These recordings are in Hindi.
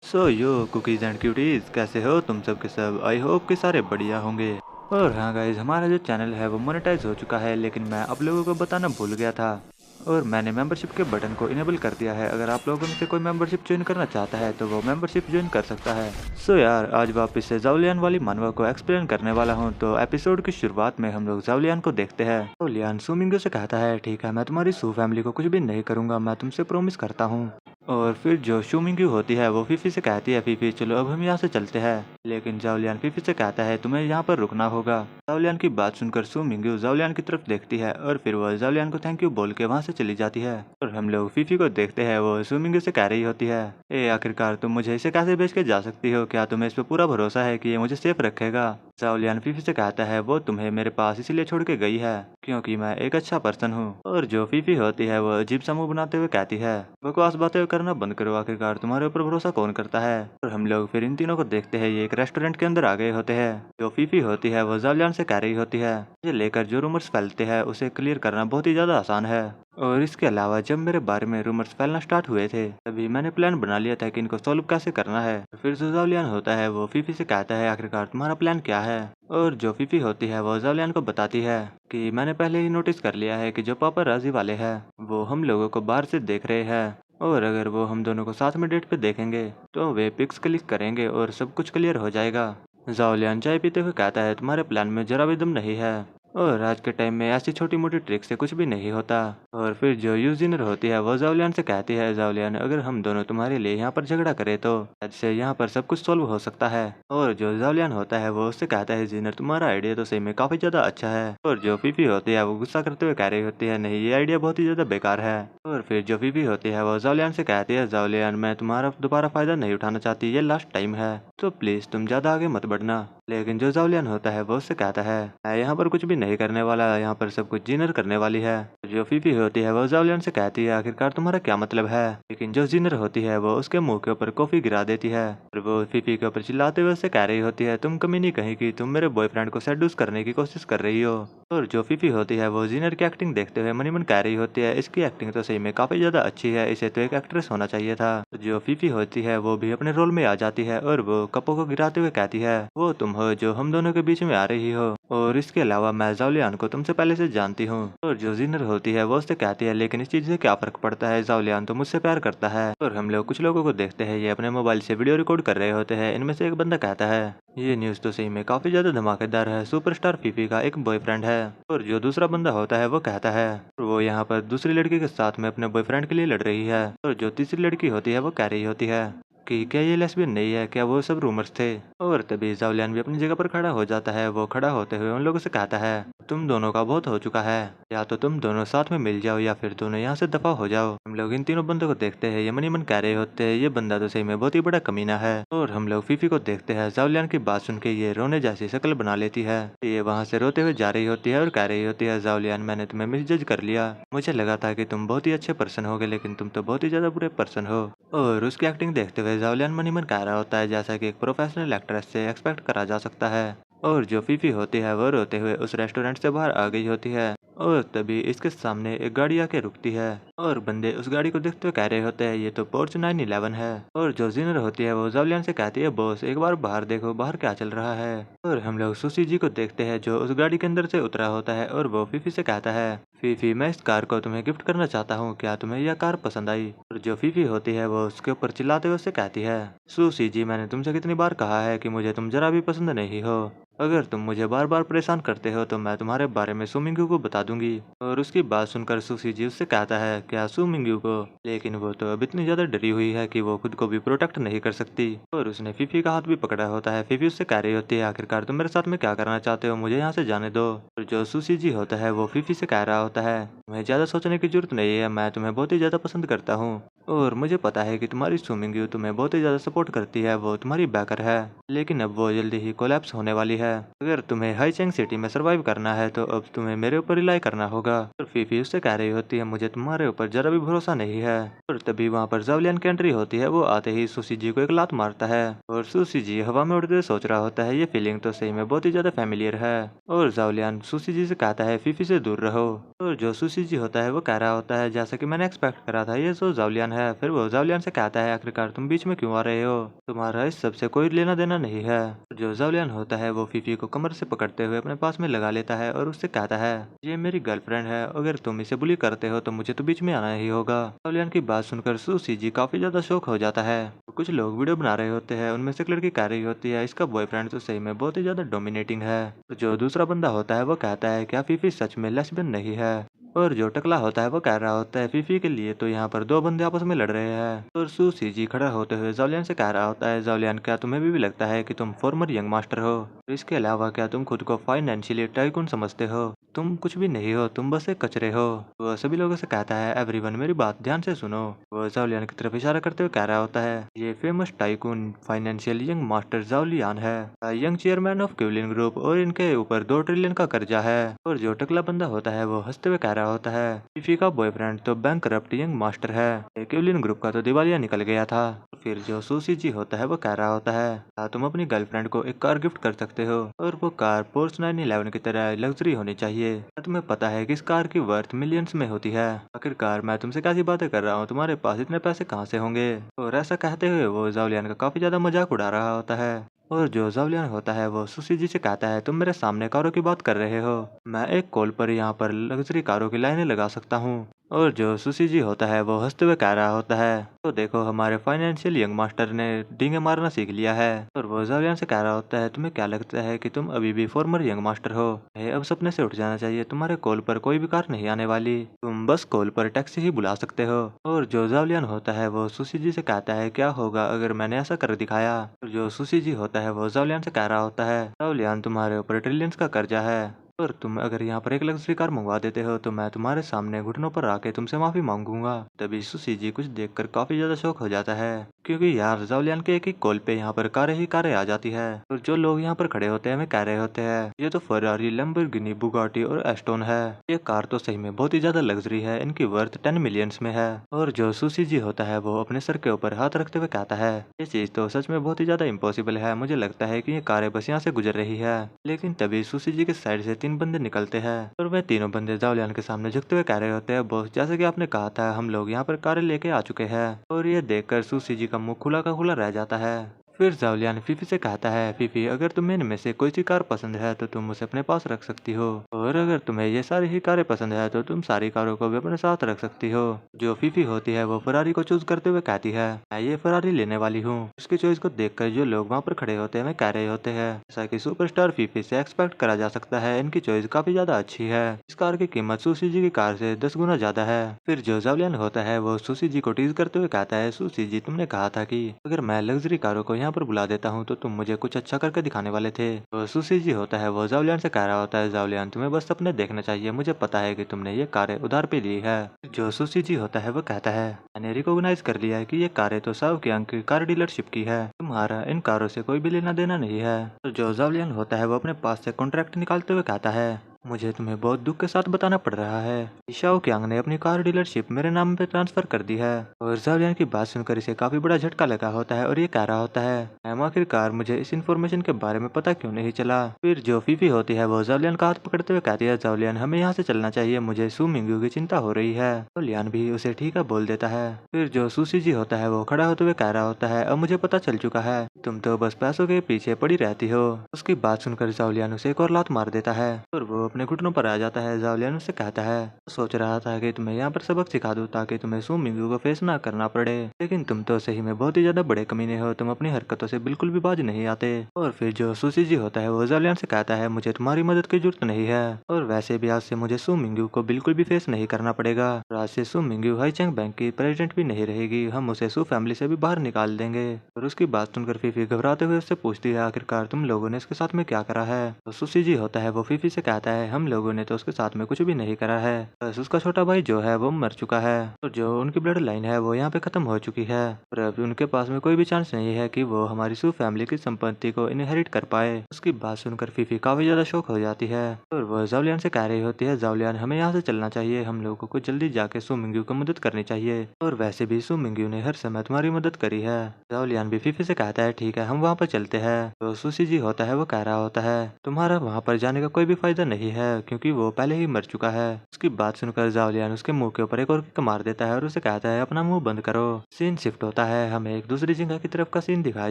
So yo cookies and cuties, कैसे हो तुम सब के सब। आई होप कि सारे बढ़िया होंगे। और हाँ गाइज, हमारा जो चैनल है वो मोनेटाइज हो चुका है, लेकिन मैं आप लोगों को बताना भूल गया था। और मैंने मेंबरशिप के बटन को इनेबल कर दिया है। अगर आप लोगों में से कोई मेंबरशिप ज्वाइन करना चाहता है तो वो मेंबरशिप ज्वाइन कर सकता है। सो यार, आज वापस से जावलियान वाली मानवा को एक्सप्लेन करने वाला हूँ। तो एपिसोड की शुरुआत में हम लोग जावलियान को देखते हैं। जावलियान सुमिंगो से कहता है, ठीक है, मैं तुम्हारी सू फैमिली को कुछ भी नहीं करूंगा, मैं तुमसे प्रॉमिस करता हूँ। और फिर जो शुमिंग्यू होती है वो फीफी से कहती है, फीफी चलो अब हम यहाँ से चलते हैं। लेकिन जावलियान फीफी से कहता है, तुम्हें यहाँ पर रुकना होगा। जावलियान की बात सुनकर शुमिंग्यू जावलियान की तरफ देखती है और फिर वो जावलियान को थैंक यू बोल के वहाँ से चली जाती है। और हम लोग फीफी को देखते हैं, वो शुमिंग्यू से कह रही होती है, ए आखिरकार तुम मुझे इसे कैसे बेच के जा सकती हो, क्या तुम्हें इस पर पूरा भरोसा है कि ये मुझे सेफ रखेगा। जावलियान फीफी से कहता है, वो तुम्हें मेरे पास इसीलिए छोड़ के गई है क्योंकि मैं एक अच्छा पर्सन हूँ। और जो फीफी होती है वो अजीब सा मुंह बनाते हुए कहती है, बकवास बातें करना बंद करो, आखिरकार तुम्हारे ऊपर भरोसा कौन करता है। और हम लोग फिर इन तीनों को देखते हैं, ये एक रेस्टोरेंट के अंदर आ गए होते हैं। जो फीफी होती है वो जावलियान से कह रही होती है, ये लेकर जो रूमर्स फैलते हैं उसे क्लियर करना बहुत ही ज्यादा आसान है। और इसके अलावा जब मेरे बारे में रूमर्स फैलना स्टार्ट हुए थे तभी मैंने प्लान बना लिया था कि इनको सॉल्व कैसे करना है। फिर जो जावलियान होता है वो फीफी से कहता है, आखिरकार तुम्हारा प्लान क्या है। और जो फीफी होती है वो जावलियान को बताती है कि मैंने पहले ही नोटिस कर लिया है कि जो पापाराजी वाले हैं वो हम लोगों को बाहर से देख रहे हैं, और अगर वो हम दोनों को साथ में डेट पे देखेंगे तो वे पिक्स क्लिक करेंगे और सब कुछ क्लियर हो जाएगा। जावलियान चाय पीते हुए कहता है, तुम्हारे प्लान में जरा भी दम नहीं है, और आज के टाइम में ऐसी छोटी मोटी ट्रिक से कुछ भी नहीं होता। और फिर जो यूजिनर होती है वो जावलियान से कहती है, जावलियान अगर हम दोनों तुम्हारे लिए यहाँ पर झगड़ा करें तो ऐसे यहाँ पर सब कुछ सॉल्व हो सकता है। और जो जावलियान होता है वो उससे कहता है, जीनर तुम्हारा आइडिया तो सही में काफी ज्यादा अच्छा है। और जो फीफी होती है वो गुस्सा करते हुए कह रही होती है, नहीं ये आइडिया बहुत ही ज्यादा बेकार है। और फिर जो फीफी होती है वो जावलियान से कहती है, जावलियान मैं तुम्हारा दोबारा फायदा नहीं उठाना चाहती, ये लास्ट टाइम है तो प्लीज तुम ज्यादा आगे मत बढ़ना। लेकिन जो जावलियान होता है वो उससे कहता है, मैं यहाँ पर कुछ भी नहीं करने वाला, यहाँ पर सब कुछ जीनर करने वाली है। जो फीफी होती है वो जावलियान से कहती है, आखिरकार तुम्हारा क्या मतलब है। लेकिन जो जीनर होती है वो उसके मुंह के ऊपर कॉफी गिरा देती है और वो फीफी के ऊपर चिल्लाते हुए उससे कह रही होती है, तुम कमी नहीं कहीं की, तुम मेरे बॉयफ्रेंड को सेड्यूस करने की कोशिश कर रही हो। और जो फीफी होती है वो जीनर की एक्टिंग देखते हुए मनी मन कह रही होती है, इसकी एक्टिंग तो सही में काफी ज्यादा अच्छी है, इसे तो एक एक्ट्रेस होना चाहिए था। जो फीफी होती है वो भी अपने रोल में आ जाती है और वो कपों को गिराते हुए कहती है, वो तुम हो जो हम दोनों के बीच में आ रही हो, और इसके अलावा मैं जावलियान को तुमसे पहले से जानती हूँ। और जो जीनर होती है वो उससे कहती है, लेकिन इस चीज से क्या फर्क पड़ता है, जावलियान तो मुझसे प्यार करता है। और हम लोग कुछ लोगों को देखते हैं, ये अपने मोबाइल से वीडियो रिकॉर्ड कर रहे होते हैं। इनमें से एक बंदा कहता है, ये न्यूज तो सही में काफी ज्यादा धमाकेदार है, सुपरस्टार फीफी का एक बॉयफ्रेंड है। और जो दूसरा बंदा होता है वो कहता है, वो यहाँ पर दूसरी लड़की के साथ में अपने बॉयफ्रेंड के लिए लड़ रही है। और जो तीसरी लड़की होती है वो कह रही होती है कि क्या ये लेस्बियन नहीं है, क्या वो सब रूमर्स थे। और तभी जावलियान भी अपनी जगह पर खड़ा हो जाता है। वो खड़ा होते हुए उन लोगों से कहता है, तुम दोनों का बहुत हो चुका है, या तो तुम दोनों साथ में मिल जाओ या फिर दोनों यहाँ से दफा हो जाओ। हम लोग इन तीनों बंदों को देखते हैं, ये मनी मन कह रहे होते हैं, ये बंदा तो सही में बहुत ही बड़ा कमीना है। और हम लोग फीफी को देखते हैं, जावलियान की बात सुन के ये रोने जैसी शक्ल बना लेती है। ये वहाँ से रोते हुए जा रही होती है और कह रही होती है, जावलियान मैंने तुम्हें मिसजज कर लिया, मुझे लगा था कि तुम बहुत ही अच्छे पर्सन होगे, लेकिन तुम तो बहुत ही ज्यादा बुरे पर्सन हो। और उसकी एक्टिंग देखते हुए जावलियान मनी मन कह रहा होता है, जैसा कि एक प्रोफेशनल एक्ट्रेस से एक्सपेक्ट करा जा सकता है। और जो फीफी होती है वो रोते हुए उस रेस्टोरेंट से बाहर आ गई होती है। और तभी इसके सामने एक गाड़ी आके रुकती है और बंदे उस गाड़ी को देखते हुए कह रहे होते हैं, ये तो पोर्च 911 है। और जो जीनर होती है वो जावलियान से कहती है, बॉस एक बार बाहर देखो, बाहर क्या चल रहा है। और हम लोग सुशी जी को देखते हैं जो उस गाड़ी के अंदर से उतरा होता है और वो फीफी से कहता है, फीफी मैं इस कार को तुम्हें गिफ्ट करना चाहता हूँ, क्या तुम्हें यह कार पसंद आई। और जो फीफी होती है वो उसके ऊपर चिल्लाते हुए उससे कहती है, सुशी जी मैंने तुमसे कितनी बार कहा है कि मुझे तुम जरा भी पसंद नहीं हो, अगर तुम मुझे बार बार परेशान करते हो तो मैं तुम्हारे बारे में सुमिंग्यू को बता दूंगी। और उसकी बात सुनकर सुशी जी उससे कहता है, क्या सुमिंग्यू को, लेकिन वो तो अब इतनी ज्यादा डरी हुई है कि वो खुद को भी प्रोटेक्ट नहीं कर सकती। और उसने फीफी का हाथ भी पकड़ा होता है। फीफी उससे कह रही होती है, आखिरकार तुम मेरे साथ में क्या करना चाहते हो, मुझे यहाँ से जाने दो। और जो सुशी जी होता है वो फीफी से कह रहा होता है, तुम्हें ज्यादा सोचने की जरूरत नहीं है, मैं तुम्हें बहुत ही ज्यादा पसंद करता हूँ और मुझे पता है कि तुम्हारी सुमिंग्यू तुम्हें बहुत ही ज्यादा सपोर्ट करती है, वो तुम्हारी बैकर है, लेकिन अब वो जल्दी ही कोलैप्स होने वाली है। है। अगर तुम्हें हाईचैंग सिटी में सर्वाइव करना है तो अब तुम्हें मेरे ऊपर रिलाई करना होगा। और फीफी उससे कह रही होती है मुझे तुम्हारे ऊपर जरा भी भरोसा नहीं है। और तभी वहाँ पर जावलियन की एंट्री होती है। वो आते ही सुशी जी को एक लात मारता है और सुशी जी हवा में उड़ते हुए सोच रहा होता है ये फीलिंग तो सही में बहुत ही ज्यादा फेमिलियर है। और जावलियन सुशी जी से कहता है फीफी से दूर रहो। और जो सुशी जी होता है वो कह रहा होता है जैसा कि मैंने एक्सपेक्ट करा था ये जो जावलियन है। फिर वो जावलियन से कहता है आखिरकार तुम बीच में क्यों आ रहे हो, तुम्हारा इस सब से कोई लेना देना नहीं है। जो जावलियन होता है वो फीफी को कमर से पकड़ते हुए अपने पास में लगा लेता है और उससे कहता है ये मेरी गर्लफ्रेंड है, अगर तुम इसे बुली करते हो तो मुझे तो बीच में आना ही होगा। जावलियन की बात सुनकर सुशी जी काफी ज्यादा शौक हो जाता है। कुछ लोग वीडियो बना रहे होते हैं, उनमें से एक लड़की कह रही होती है इसका बॉयफ्रेंड तो सही में बहुत ही ज्यादा डोमिनेटिंग है। जो दूसरा बंदा होता है वो कहता है क्या फीफी सच में लेस्बियन नहीं है। और जो टकला होता है वो कह रहा होता है फीफी के लिए तो यहाँ पर दो बंदे आपस में लड़ रहे हैं। और सुशी जी खड़ा होते हुए जावलियन से कह रहा होता है जावलियन क्या तुम्हें भी लगता है कि तुम फॉर्मर यंग मास्टर हो, तो इसके अलावा क्या तुम खुद को फाइनेंशियली टाइकून समझते हो, तुम कुछ भी नहीं हो, तुम बस एक कचरे हो। वो सभी लोगों से कहता है एवरीवन मेरी बात ध्यान से सुनो। वो जावलियन की तरफ इशारा करते हुए कह रहा होता है ये famous tycoon financial young master जावलियन है, यंग चेयरमैन ऑफ क्यूलिन ग्रुप, और इनके ऊपर 2 ट्रिलियन का कर्जा है। और जो टकला बंदा होता है वो हंसते हुए कह रहा होता है फीफी का बॉयफ्रेंड तो बैंकरप्ट यंग मास्टर है, क्यूलिन ग्रुप का तो दिवालिया निकल गया था। फिर जो सुशी जी होता है वो कह रहा होता है क्या तुम अपनी गर्लफ्रेंड को एक कार गिफ्ट कर सकते हो, और वो कार पोर्श 911 की तरह लग्जरी होनी चाहिए। क्या तुम्हें पता है कि इस कार की वर्थ मिलियंस में होती है। आखिरकार मैं तुमसे कैसी बातें कर रहा हूँ, तुम्हारे पास इतने पैसे कहाँ से होंगे। और ऐसा कहते हुए वो जावलियन का काफी ज्यादा मजाक उड़ा रहा होता है। और जो जावलियन होता है वो सुशी जी से कहता है तुम मेरे सामने कारों की बात कर रहे हो, मैं एक कॉल पर यहाँ पर लग्जरी कारों की लाइनें लगा सकता हूँ। और जो सुशी जी होता है वो हंसते हुए कह रहा होता है तो देखो हमारे फाइनेंशियल यंग मास्टर ने डींगे मारना सीख लिया है। और वो जावलियन से कह रहा होता है तुम्हें क्या लगता है कि तुम अभी भी फॉर्मर यंग मास्टर हो, अब सपने से उठ जाना चाहिए, तुम्हारे कॉल पर कोई भी कार नहीं आने वाली, तुम बस कॉल पर टैक्सी ही बुला सकते हो। और जो जावलियन होता है वो सुशी जी से कहता है क्या होगा अगर मैंने ऐसा कर दिखाया। और जो सुशी जी होता है वो जावलियन से कह रहा होता है जावलियन तुम्हारे ऊपर ट्रिलियंस का कर्जा है, और तुम अगर यहाँ पर एक लग्जरी कार मंगवा देते हो तो मैं तुम्हारे सामने घुटनों पर आके तुमसे माफी मांगूंगा। तभी सुशी जी कुछ देखकर काफी ज्यादा शौक हो जाता है, क्योंकि यार जावलियन के एक ही कॉल पे यहाँ पर कारें ही कारें आ जाती है। और जो लोग यहाँ पर खड़े होते हैं वे कह रहे होते हैं ये तो फरारी, लैम्बोर्गिनी, बुगाटी और एस्टोन है, ये कार तो सही में बहुत ही ज्यादा लग्जरी है, इनकी वर्थ 10 मिलियंस में है। और जो सुशी जी होता है वो अपने सर के ऊपर हाथ रखते हुए कहता है ये चीज तो सच में बहुत ही ज्यादा इम्पॉसिबल है, मुझे लगता है कि ये कारें बस यहाँ से गुजर रही है। लेकिन तभी सुशी जी के साइड से 3 बंदे निकलते हैं और वे तीनों बंदे जावलियन के सामने झुकते हुए कह रहे होते हैं बॉस जैसे कि आपने कहा था हम लोग यहाँ पर कारें लेके आ चुके हैं। और ये देखकर सुशी जी का मुंह खुला का खुला रह जाता है। फिर जावलियन फीफी से कहता है फीफी अगर तुम्हें इनमें से कोई सी कार पसंद है तो तुम उसे अपने पास रख सकती हो, और अगर तुम्हें ये सारी ही कारें पसंद है तो तुम सारी कारों को भी अपने साथ रख सकती हो। जो फीफी होती है वो फरारी को चूज करते हुए कहती है मैं ये फरारी लेने वाली हूँ। उसकी चॉइस को देखकर जो लोग वहाँ पर खड़े होते हैं वे कह रहे होते हैं जैसा कि सुपरस्टार फीफी से एक्सपेक्ट करा जा सकता है, इनकी चॉइस काफी ज्यादा अच्छी है, इस कार की कीमत सुशी जी की कार से 10 गुना ज्यादा है। फिर जो जावलियन होता है वो सुशी जी को टीज करते हुए कहता है सुशी जी तुमने कहा था कि अगर मैं लग्जरी कारों को यहाँ पर बुला देता हूँ तो तुम मुझे कुछ अच्छा करके दिखाने वाले थे। तो सुशी जी होता है वो जावलियन से कह रहा होता है जावलियन तुम्हें बस सपने देखना चाहिए, मुझे पता है कि तुमने ये कारें उधार पे ली है। जो सुशी जी होता है वो कहता है मैंने रिकॉग्नाइज कर लिया है कि ये कारें तो साव के अंक की कार डीलरशिप की है, तुम्हारा इन कारों से कोई भी लेना देना नहीं है। तो जो जावलियन होता है वो अपने पास से कॉन्ट्रैक्ट निकालते हुए कहता है मुझे तुम्हें बहुत दुख के साथ बताना पड़ रहा है शाओ क्यांग ने अपनी कार डीलरशिप मेरे नाम पे ट्रांसफर कर दी है। और जावलियन की बात सुनकर इसे काफी बड़ा झटका लगा होता है और ये कह रहा होता है मैम आखिरकार मुझे इस इन्फॉर्मेशन के बारे में पता क्यों नहीं चला। फिर जो फीफी होती है वो जावलियन का हाथ पकड़ते हुए कहती है जावलियन हमें यहाँ से चलना चाहिए, मुझे सू मिंगू की चिंता हो रही है। जावलियन भी उसे ठीक है बोल देता है। फिर जो सुशी जी होता है वो खड़ा होते हुए कह रहा होता है अब मुझे पता चल चुका है तुम तो बस पैसों के पीछे पड़ी रहती हो। उसकी बात सुनकर जावलियन उसे एक और लात मार देता है और वो अपने घुटनों पर आ जाता है। जावलियन उससे कहता है सोच रहा था कि तुम्हें यहाँ पर सबक सिखा दूं ताकि तुम्हें सू मिंगू को फेस ना करना पड़े, लेकिन तुम तो सही में बहुत ही ज्यादा बड़े कमीने हो, तुम अपनी हरकतों से बिल्कुल भी बाज नहीं आते। और फिर जो सुशी जी होता है वो जावलियन से कहता है मुझे तुम्हारी मदद की जरूरत नहीं है, और वैसे भी आज से मुझे सू मिंगू को बिल्कुल भी फेस नहीं करना पड़ेगा। आज से सू मिंगू हाईचैंग बैंक की प्रेसिडेंट भी नहीं रहेगी, हम उसे सू फैमिली से भी बाहर निकाल देंगे। और उसकी बात सुनकर फीफी घबराते हुए उससे पूछती है आखिरकार तुम लोगों ने इसके साथ में क्या करा है। तो सुशी जी होता है वो फीफी से कहता है है हम लोगों ने तो उसके साथ में कुछ भी नहीं करा है, बस उसका छोटा भाई जो है वो मर चुका है और जो उनकी ब्लड लाइन है वो यहाँ पे खत्म हो चुकी है और अब उनके पास में कोई भी चांस नहीं है कि वो हमारी सू फैमिली की संपत्ति को इनहेरिट कर पाए। उसकी बात सुनकर फीफी काफी ज्यादा शौक हो जाती है और वो जावलियान से कह रही होती है, जावलियान हमें यहाँ से चलना चाहिए, हम लोगों को जल्दी जाके सू मिंग्यू को मदद करनी चाहिए और वैसे भी सू मिंग्यू ने हर समय तुम्हारी मदद करी है। जावलियान भी फीफी से कहता है ठीक है हम वहाँ पर चलते हैं। तो सुशी जी होता है वो कह रहा होता है तुम्हारा वहाँ पर जाने का कोई भी फायदा नहीं है क्योंकि वो पहले ही मर चुका है। उसकी बात सुनकर जावलियान उसके मुंह के ऊपर एक और किक मार देता है और उसे कहता है अपना मुंह बंद करो। सीन शिफ्ट होता है, हमें एक दूसरी जगह की तरफ का सीन दिखाया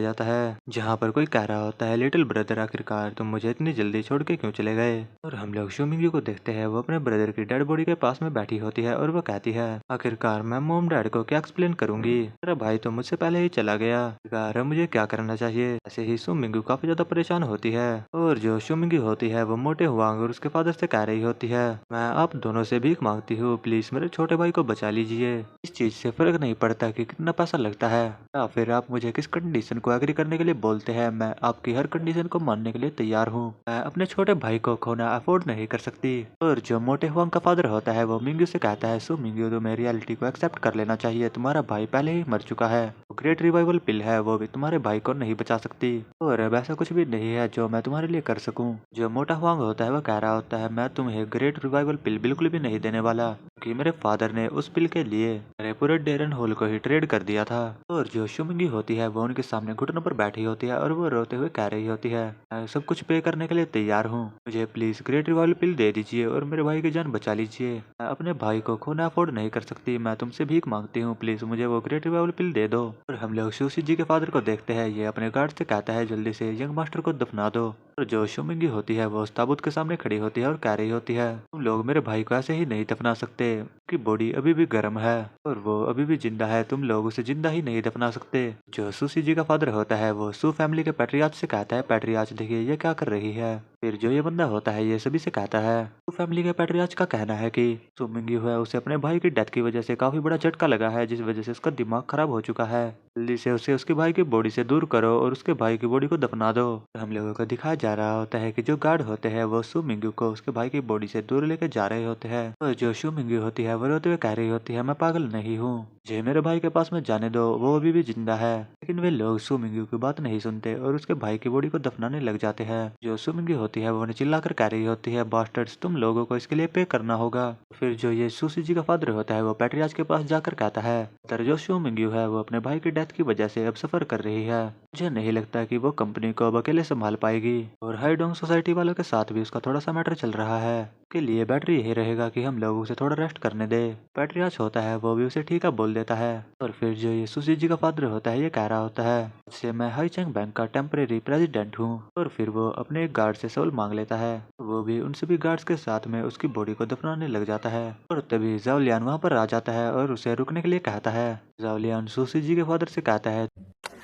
जाता है जहाँ पर कोई कह रहा होता है लिटिल ब्रदर आखिरकार तुम मुझे इतनी जल्दी छोड़ के क्यों चले गए। और हम लोग शू मिंग्यू को देखते हैं वो अपने ब्रदर की डेड बॉडी के पास में बैठी होती है और वो कहती है आखिरकार मैं मॉम डैड को क्या एक्सप्लेन करूंगी, मेरा भाई तो मुझसे पहले ही चला गया, आखिरकार मुझे क्या करना चाहिए। ऐसे ही शू मिंग्यू काफी ज्यादा परेशान होती है और जो शू मिंग्यू होती है वो मोटे हुआंग और उसके फादर से कह रही होती है मैं आप दोनों से भीख मांगती हूँ, प्लीज मेरे छोटे भाई को बचा लीजिए। इस चीज से फर्क नहीं पड़ता कि कितना पैसा लगता है या फिर आप मुझे किस कंडीशन को एग्री करने के लिए बोलते हैं, मैं आपकी हर कंडीशन को मानने के लिए तैयार हूँ। मैं अपने छोटे भाई को खोना अफोर्ड नहीं कर सकती। और जो मोटे हुआंग का फादर होता है वो मिंग्यू से कहता है सो मिंग्यू तुम्हें रियलिटी को एक्सेप्ट कर लेना चाहिए, तुम्हारा भाई पहले ही मर चुका है, ग्रेट रिवाइवल पिल है वो भी तुम्हारे भाई को नहीं बचा सकती और अब ऐसा कुछ भी नहीं है जो मैं तुम्हारे लिए कर सकूं। जो मोटा हुआंग होता है वो कह रहा होता है मैं तुम्हें ग्रेट रिवाइवल पिल बिल्कुल भी नहीं देने वाला क्योंकि मेरे फादर ने उस पिल के लिए मेरे पूरे डेरन होल को ही ट्रेड कर दिया था। और जो शुमिंगी होती है वो उनके सामने घुटनों पर बैठी होती है और वो रोते हुए कह रही होती है मैं सब कुछ पे करने के लिए तैयार हूँ, मुझे प्लीज ग्रेट रिवाइवल पिल दे दीजिए और मेरे भाई की जान बचा लीजिए, मैं अपने भाई को खोना अफोर्ड नहीं कर सकती, मैं तुमसे भीख मांगती हूँ, प्लीज मुझे वो ग्रेट रिवाइवल पिल दे दो। और हम लोग सुशी जी के फादर को देखते हैं, ये अपने गार्ड से कहता है जल्दी से यंग मास्टर को दफना दो। और जो शुमिंगी होती है वो उस ताबूत के सामने खड़ी होती है और कह रही होती है तुम लोग मेरे भाई को ऐसे ही नहीं दफना सकते, उसकी बॉडी अभी भी गर्म है और वो अभी भी जिंदा है, तुम लोग उसे जिंदा ही नहीं दफना सकते। जो सुशी जी का फादर होता है वो सू फैमिली के पैट्रियार्च से कहता है पैट्रियार्च देखिए ये क्या कर रही है। फिर जो ये बंदा होता है ये सभी से कहता है सू फैमिली के पैट्रियार्च का कहना है कि सुमिंगी है उसे अपने भाई की डेथ की वजह से काफी बड़ा झटका लगा है जिस वजह से उसका दिमाग खराब हो चुका है, जल्दी से उसे उसके भाई की बॉडी से दूर करो और उसके भाई की बॉडी को दफना दो। तो हम लोगों को दिखाया जा रहा होता है कि जो गार्ड होते हैं वो सू मिंग्यू को उसके भाई की बॉडी से दूर लेकर जा रहे होते हैं और जो शू मिंग्यू होती है वो रोते हुए कह रही होती है मैं पागल नहीं हूँ, मुझे मेरे भाई के पास में जाने दो, वो अभी भी जिंदा है। लेकिन वे लोग सू मिंग्यू की बात नहीं सुनते और उसके भाई की बॉडी को दफनाने लग जाते हैं। जो सू मिंग्यू होती है वो उन्हें चिल्लाकर कह रही होती है बास्टर्ड्स तुम लोगों को इसके लिए पे करना होगा। फिर जो ये सुशी जी का फादर होता है वो पैट्रियार्च के पास जाकर कहता है जो शू मिंग्यू है वो अपने भाई की डेथ की वजह से अब सफर कर रही है, मुझे नहीं लगता कि वो कंपनी को अब अकेले संभाल पाएगी और हाईडोंग सोसाइटी वालों के साथ भी उसका थोड़ा सा मैटर चल रहा है, के लिए बेटर यही रहेगा कि हम लोग उसे थोड़ा रेस्ट करने दे। पैट्रियार्च होता है वो भी उसे ठीक है बोल देता है। और फिर जो ये सुशी जी का फादर होता है ये कह रहा होता है इससे मैं हाईचैंग बैंक का टेम्परेरी प्रेसिडेंट हूँ और फिर वो अपने एक गार्ड से सोल मांग लेता है, वो भी उन सभी गार्ड्स के साथ में उसकी बॉडी को दफनाने लग जाता है। और तभी जावलियान वहाँ पर आ जाता है और उसे रुकने के लिए कहता है। जावलियान सुशी जी के फादर से कहता है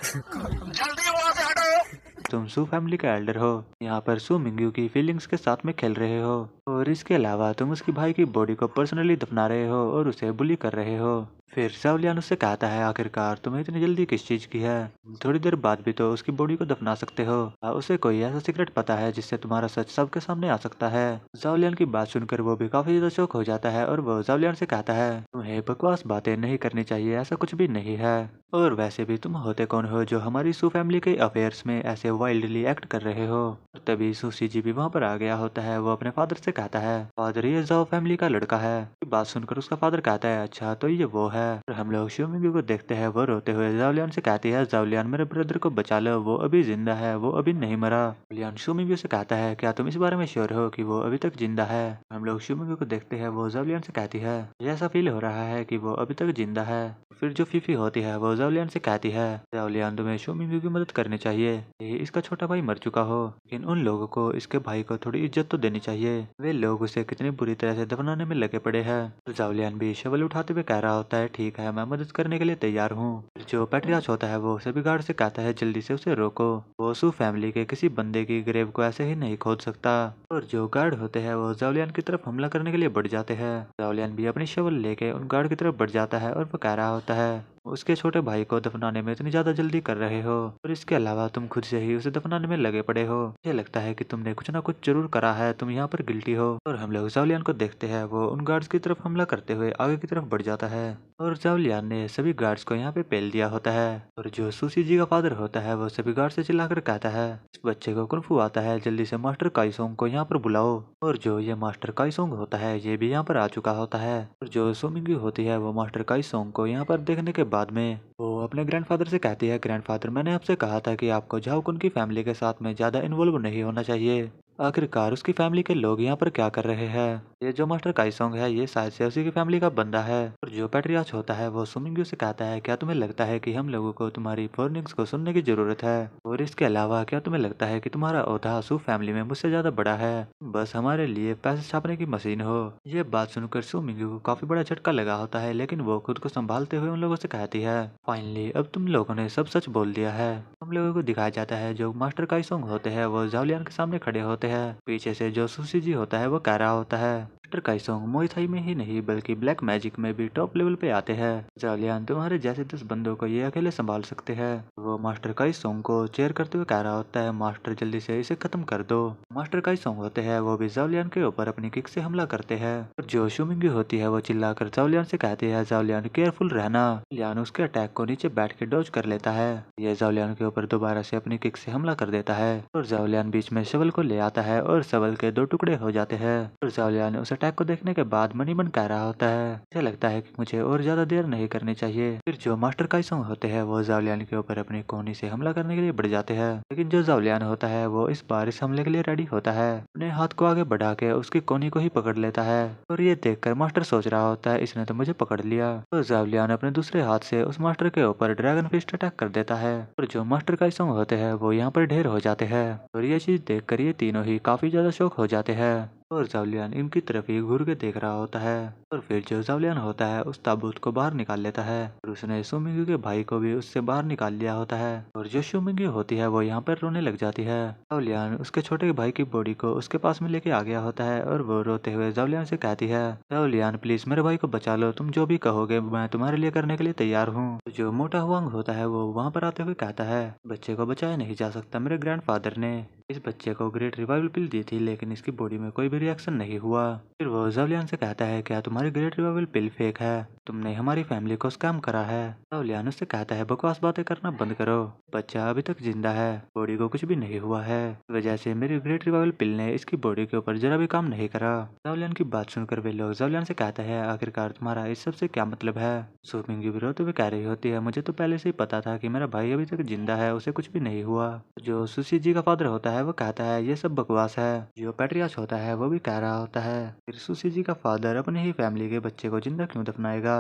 जल्दी वहाँ से हटो, तुम सू फैमिली का एल्डर हो, यहाँ पर सू मिंग्यू की फीलिंग्स के साथ में खेल रहे हो और इसके अलावा तुम उसकी भाई की बॉडी को पर्सनली दफना रहे हो और उसे बुली कर रहे हो। फिर जावलियान उससे कहता है आखिरकार तुम्हें इतनी जल्दी किस चीज की है, थोड़ी देर बाद भी तो उसकी बॉडी को दफना सकते हो, उसे कोई ऐसा सीक्रेट पता है जिससे तुम्हारा सच सबके सामने आ सकता है। जावलियान की बात सुनकर वो भी काफी ज्यादा शौक हो जाता है और वो जावलियान से कहता है तुम्हें बकवास बातें नहीं करनी चाहिए, ऐसा कुछ भी नहीं है और वैसे भी तुम होते कौन हो जो हमारी सू फैमिली के अफेयर्स में ऐसे वाइल्डली एक्ट कर रहे हो। तभी सुशी जी भी वहाँ पर आ गया होता है, वो अपने फादर से कहता है फादर ये जाओ फैमिली का लड़का है। बात सुनकर उसका फादर कहता है अच्छा तो ये वो है। और हम लोग शुमिंगी को देखते हैं, वो रोते हुए जावलियान से कहती है जावलियान मेरे ब्रदर को बचा लो, वो अभी जिंदा है, वो अभी नहीं मरा। जावलियान शुमिंगी से कहता है क्या तुम इस बारे में श्योर हो कि वो अभी तक जिंदा है। हम लोग शुमिंगी को देखते हैं, वो जावलियान से कहती है ऐसा फील हो रहा है कि वो अभी तक जिंदा है। फिर जो फीफी होती है वो जावलियान से कहती है जावलियान तुम्हें शुमिंगी की मदद करनी चाहिए, इसका छोटा भाई मर चुका हो लेकिन उन लोगों को इसके भाई को थोड़ी इज्जत तो देनी चाहिए, वे लोग उसे कितनी बुरी तरह से दफनाने में लगे पड़े हैं। तो जावलियान भी शवल उठाते हुए कह रहा होता है ठीक है मैं मदद करने के लिए तैयार हूँ। जो पैट्रियार्च होता है वो सभी गार्ड से कहता है जल्दी से उसे रोको, वो सू फैमिली के किसी बंदे की ग्रेव को ऐसे ही नहीं खोद सकता। और जो गार्ड होते हैं वो जावलियान की तरफ हमला करने के लिए बढ़ जाते हैं। जावलियान भी अपनी शवल लेके उन गार्ड की तरफ बढ़ जाता है और वो कह रहा होता है उसके छोटे भाई को दफनाने में इतनी ज्यादा जल्दी कर रहे हो और इसके अलावा तुम खुद से ही उसे दफनाने में लगे पड़े हो। मुझे लगता है कि तुमने कुछ ना कुछ जरूर करा है, तुम यहाँ पर गिल्टी हो। और हम लोग जावलियान को देखते हैं, वो उन गार्ड्स की तरफ हमला करते हुए आगे की तरफ बढ़ जाता है और जावलियान ने सभी गार्ड्स को यहाँ पे पेल दिया होता है। और जो सुशी जी का फादर होता है वो सभी गार्ड से चिल्लाकर कहता है, इस बच्चे को कुंफू आता है, जल्दी से मास्टर काइसोंग को यहाँ पर बुलाओ। और जो ये मास्टर काइसोंग होता है ये भी यहाँ पर आ चुका होता है। और जो सुमिंगी होती है वो मास्टर काइसोंग को यहाँ पर देखने के बाद में वो अपने ग्रैंडफादर से कहती है, ग्रैंडफादर मैंने आपसे कहा था कि आपको झाओ कुन की फैमिली के साथ में ज्यादा इन्वॉल्व नहीं होना चाहिए। आखिरकार उसकी फैमिली के लोग यहाँ पर क्या कर रहे हैं? ये जो मास्टर काइसोंग है ये शायद से उसी की फैमिली का बंदा है। और जो पैट्रियार्च होता है वो सुमिंग्यू से कहता है, क्या तुम्हें लगता है कि हम लोगों को तुम्हारी वार्निंग्स को सुनने की जरूरत है? और इसके अलावा क्या तुम्हें लगता है कि तुम्हारा ओहदा सू फैमिली में मुझसे ज्यादा बड़ा है? बस हमारे लिए पैसे छापने की मशीन हो। ये बात सुनकर सुमिंग्यू को काफी बड़ा झटका लगा होता है, लेकिन वो खुद को संभालते हुए उन लोगों से कहती है, फाइनली अब तुम लोगों ने सब सच बोल दिया है। हम लोगों को दिखाया जाता है जो मास्टर काइसोंग होते हैं वो जावलियान के सामने खड़े होते हैं। पीछे से जो सुशी जी होता है वो कह रहा होता है, मास्टर काइसोंग मुay थाई में ही नहीं बल्कि ब्लैक मैजिक में भी टॉप लेवल पे आते हैं। जावलियान तुम्हारे जैसे 10 बंदों को ये अकेले संभाल सकते हैं। वो मास्टर काइसोंग को चेयर करते हुए कह रहा होता है, मास्टर जल्दी से इसे खत्म कर दो। मास्टर काइसोंग होते हैं वो भी जावलियान के ऊपर अपनी किक से हमला करते हैं। और जो शुमिंगी होती है वो चिल्लाकर जावलियान से कहती है, जावलियान केयरफुल रहना। जावलियान उसके अटैक को नीचे बैठ के डॉज कर लेता है। ये जावलियान के ऊपर दोबारा से अपनी किक से हमला कर देता है और जावलियान बीच में शवल को ले आता है और शवल के 2 टुकड़े हो जाते हैं। और जावलियान उस अटैक को देखने के बाद मन ही मन कह रहा होता है, मुझे लगता है कि मुझे और ज्यादा देर नहीं करनी चाहिए। फिर जो मास्टर काइसोंग होते हैं वो जावलियान के ऊपर अपनी कोहनी से हमला करने के लिए बढ़ जाते हैं, लेकिन जो जावलियान होता है वो इस बार इस हमले के लिए रेडी होता है। अपने हाथ को आगे बढ़ा के उसकी कोहनी को ही पकड़ लेता है और ये देखकर मास्टर सोच रहा होता है, इसने तो मुझे पकड़ लिया। तो जावलियान अपने दूसरे हाथ से उस मास्टर के ऊपर ड्रैगन फिस्ट अटैक कर देता है और जो मास्टर काइसोंग होते हैं वो यहाँ पर ढेर हो जाते हैं। और ये चीज देखकर ये तीनों ही काफी ज्यादा शौक हो जाते हैं और जावलियान इनकी तरफ ही घूर के देख रहा होता है। और फिर जो जावलियान होता है उस ताबूत को बाहर निकाल लेता है और उसने सुमिंगी के भाई को भी उससे बाहर निकाल लिया होता है। और जो सुमिंगी होती है वो यहाँ पर रोने लग जाती है। जावलियान उसके छोटे भाई की बॉडी को उसके पास में लेके आ गया होता है और वो रोते हुए जावलियान से कहती है, जावलियान प्लीज मेरे भाई को बचा लो, तुम जो भी कहोगे मैं तुम्हारे लिए करने के लिए तैयार हूँ। जो मोटा हुआंग होता है वो वहाँ पर आते हुए कहता है, बच्चे को बचाया नहीं जा सकता, मेरे ग्रैंडफादर ने इस बच्चे को ग्रेट रिवाइवल पिल दी थी लेकिन इसकी बॉडी में कोई भी रिएक्शन नहीं हुआ। फिर वो जावलियान से कहता है, क्या तुम्हारी ग्रेट रिवाइवल पिल फेक है? तुमने हमारी फैमिली को स्कैम करा है। जावलियान उससे कहता है, बकवास बातें करना बंद करो, बच्चा अभी तक जिंदा है, बॉडी को कुछ भी नहीं हुआ है, इस वजह से मेरी ग्रेट रिवाइवल पिल ने इसकी बॉडी के ऊपर जरा भी काम नहीं करा। जावलियान की बात सुनकर वे लोग जावलियान से कहता है, आखिरकार तुम्हारा इस सब से क्या मतलब है? सुमिंगी भी रोते हुए कह रही होती है, मुझे तो पहले से ही पता था कि मेरा भाई अभी तक जिंदा है, उसे कुछ भी नहीं हुआ। जो सुशी जी का फादर होता है वो कहता है, ये सब बकवास है। जो पैट्रियार्च होता है वो भी कह रहा होता है, फिर सुशी जी का फादर अपने ही फैमिली के बच्चे को जिंदा क्यों दफनाएगा?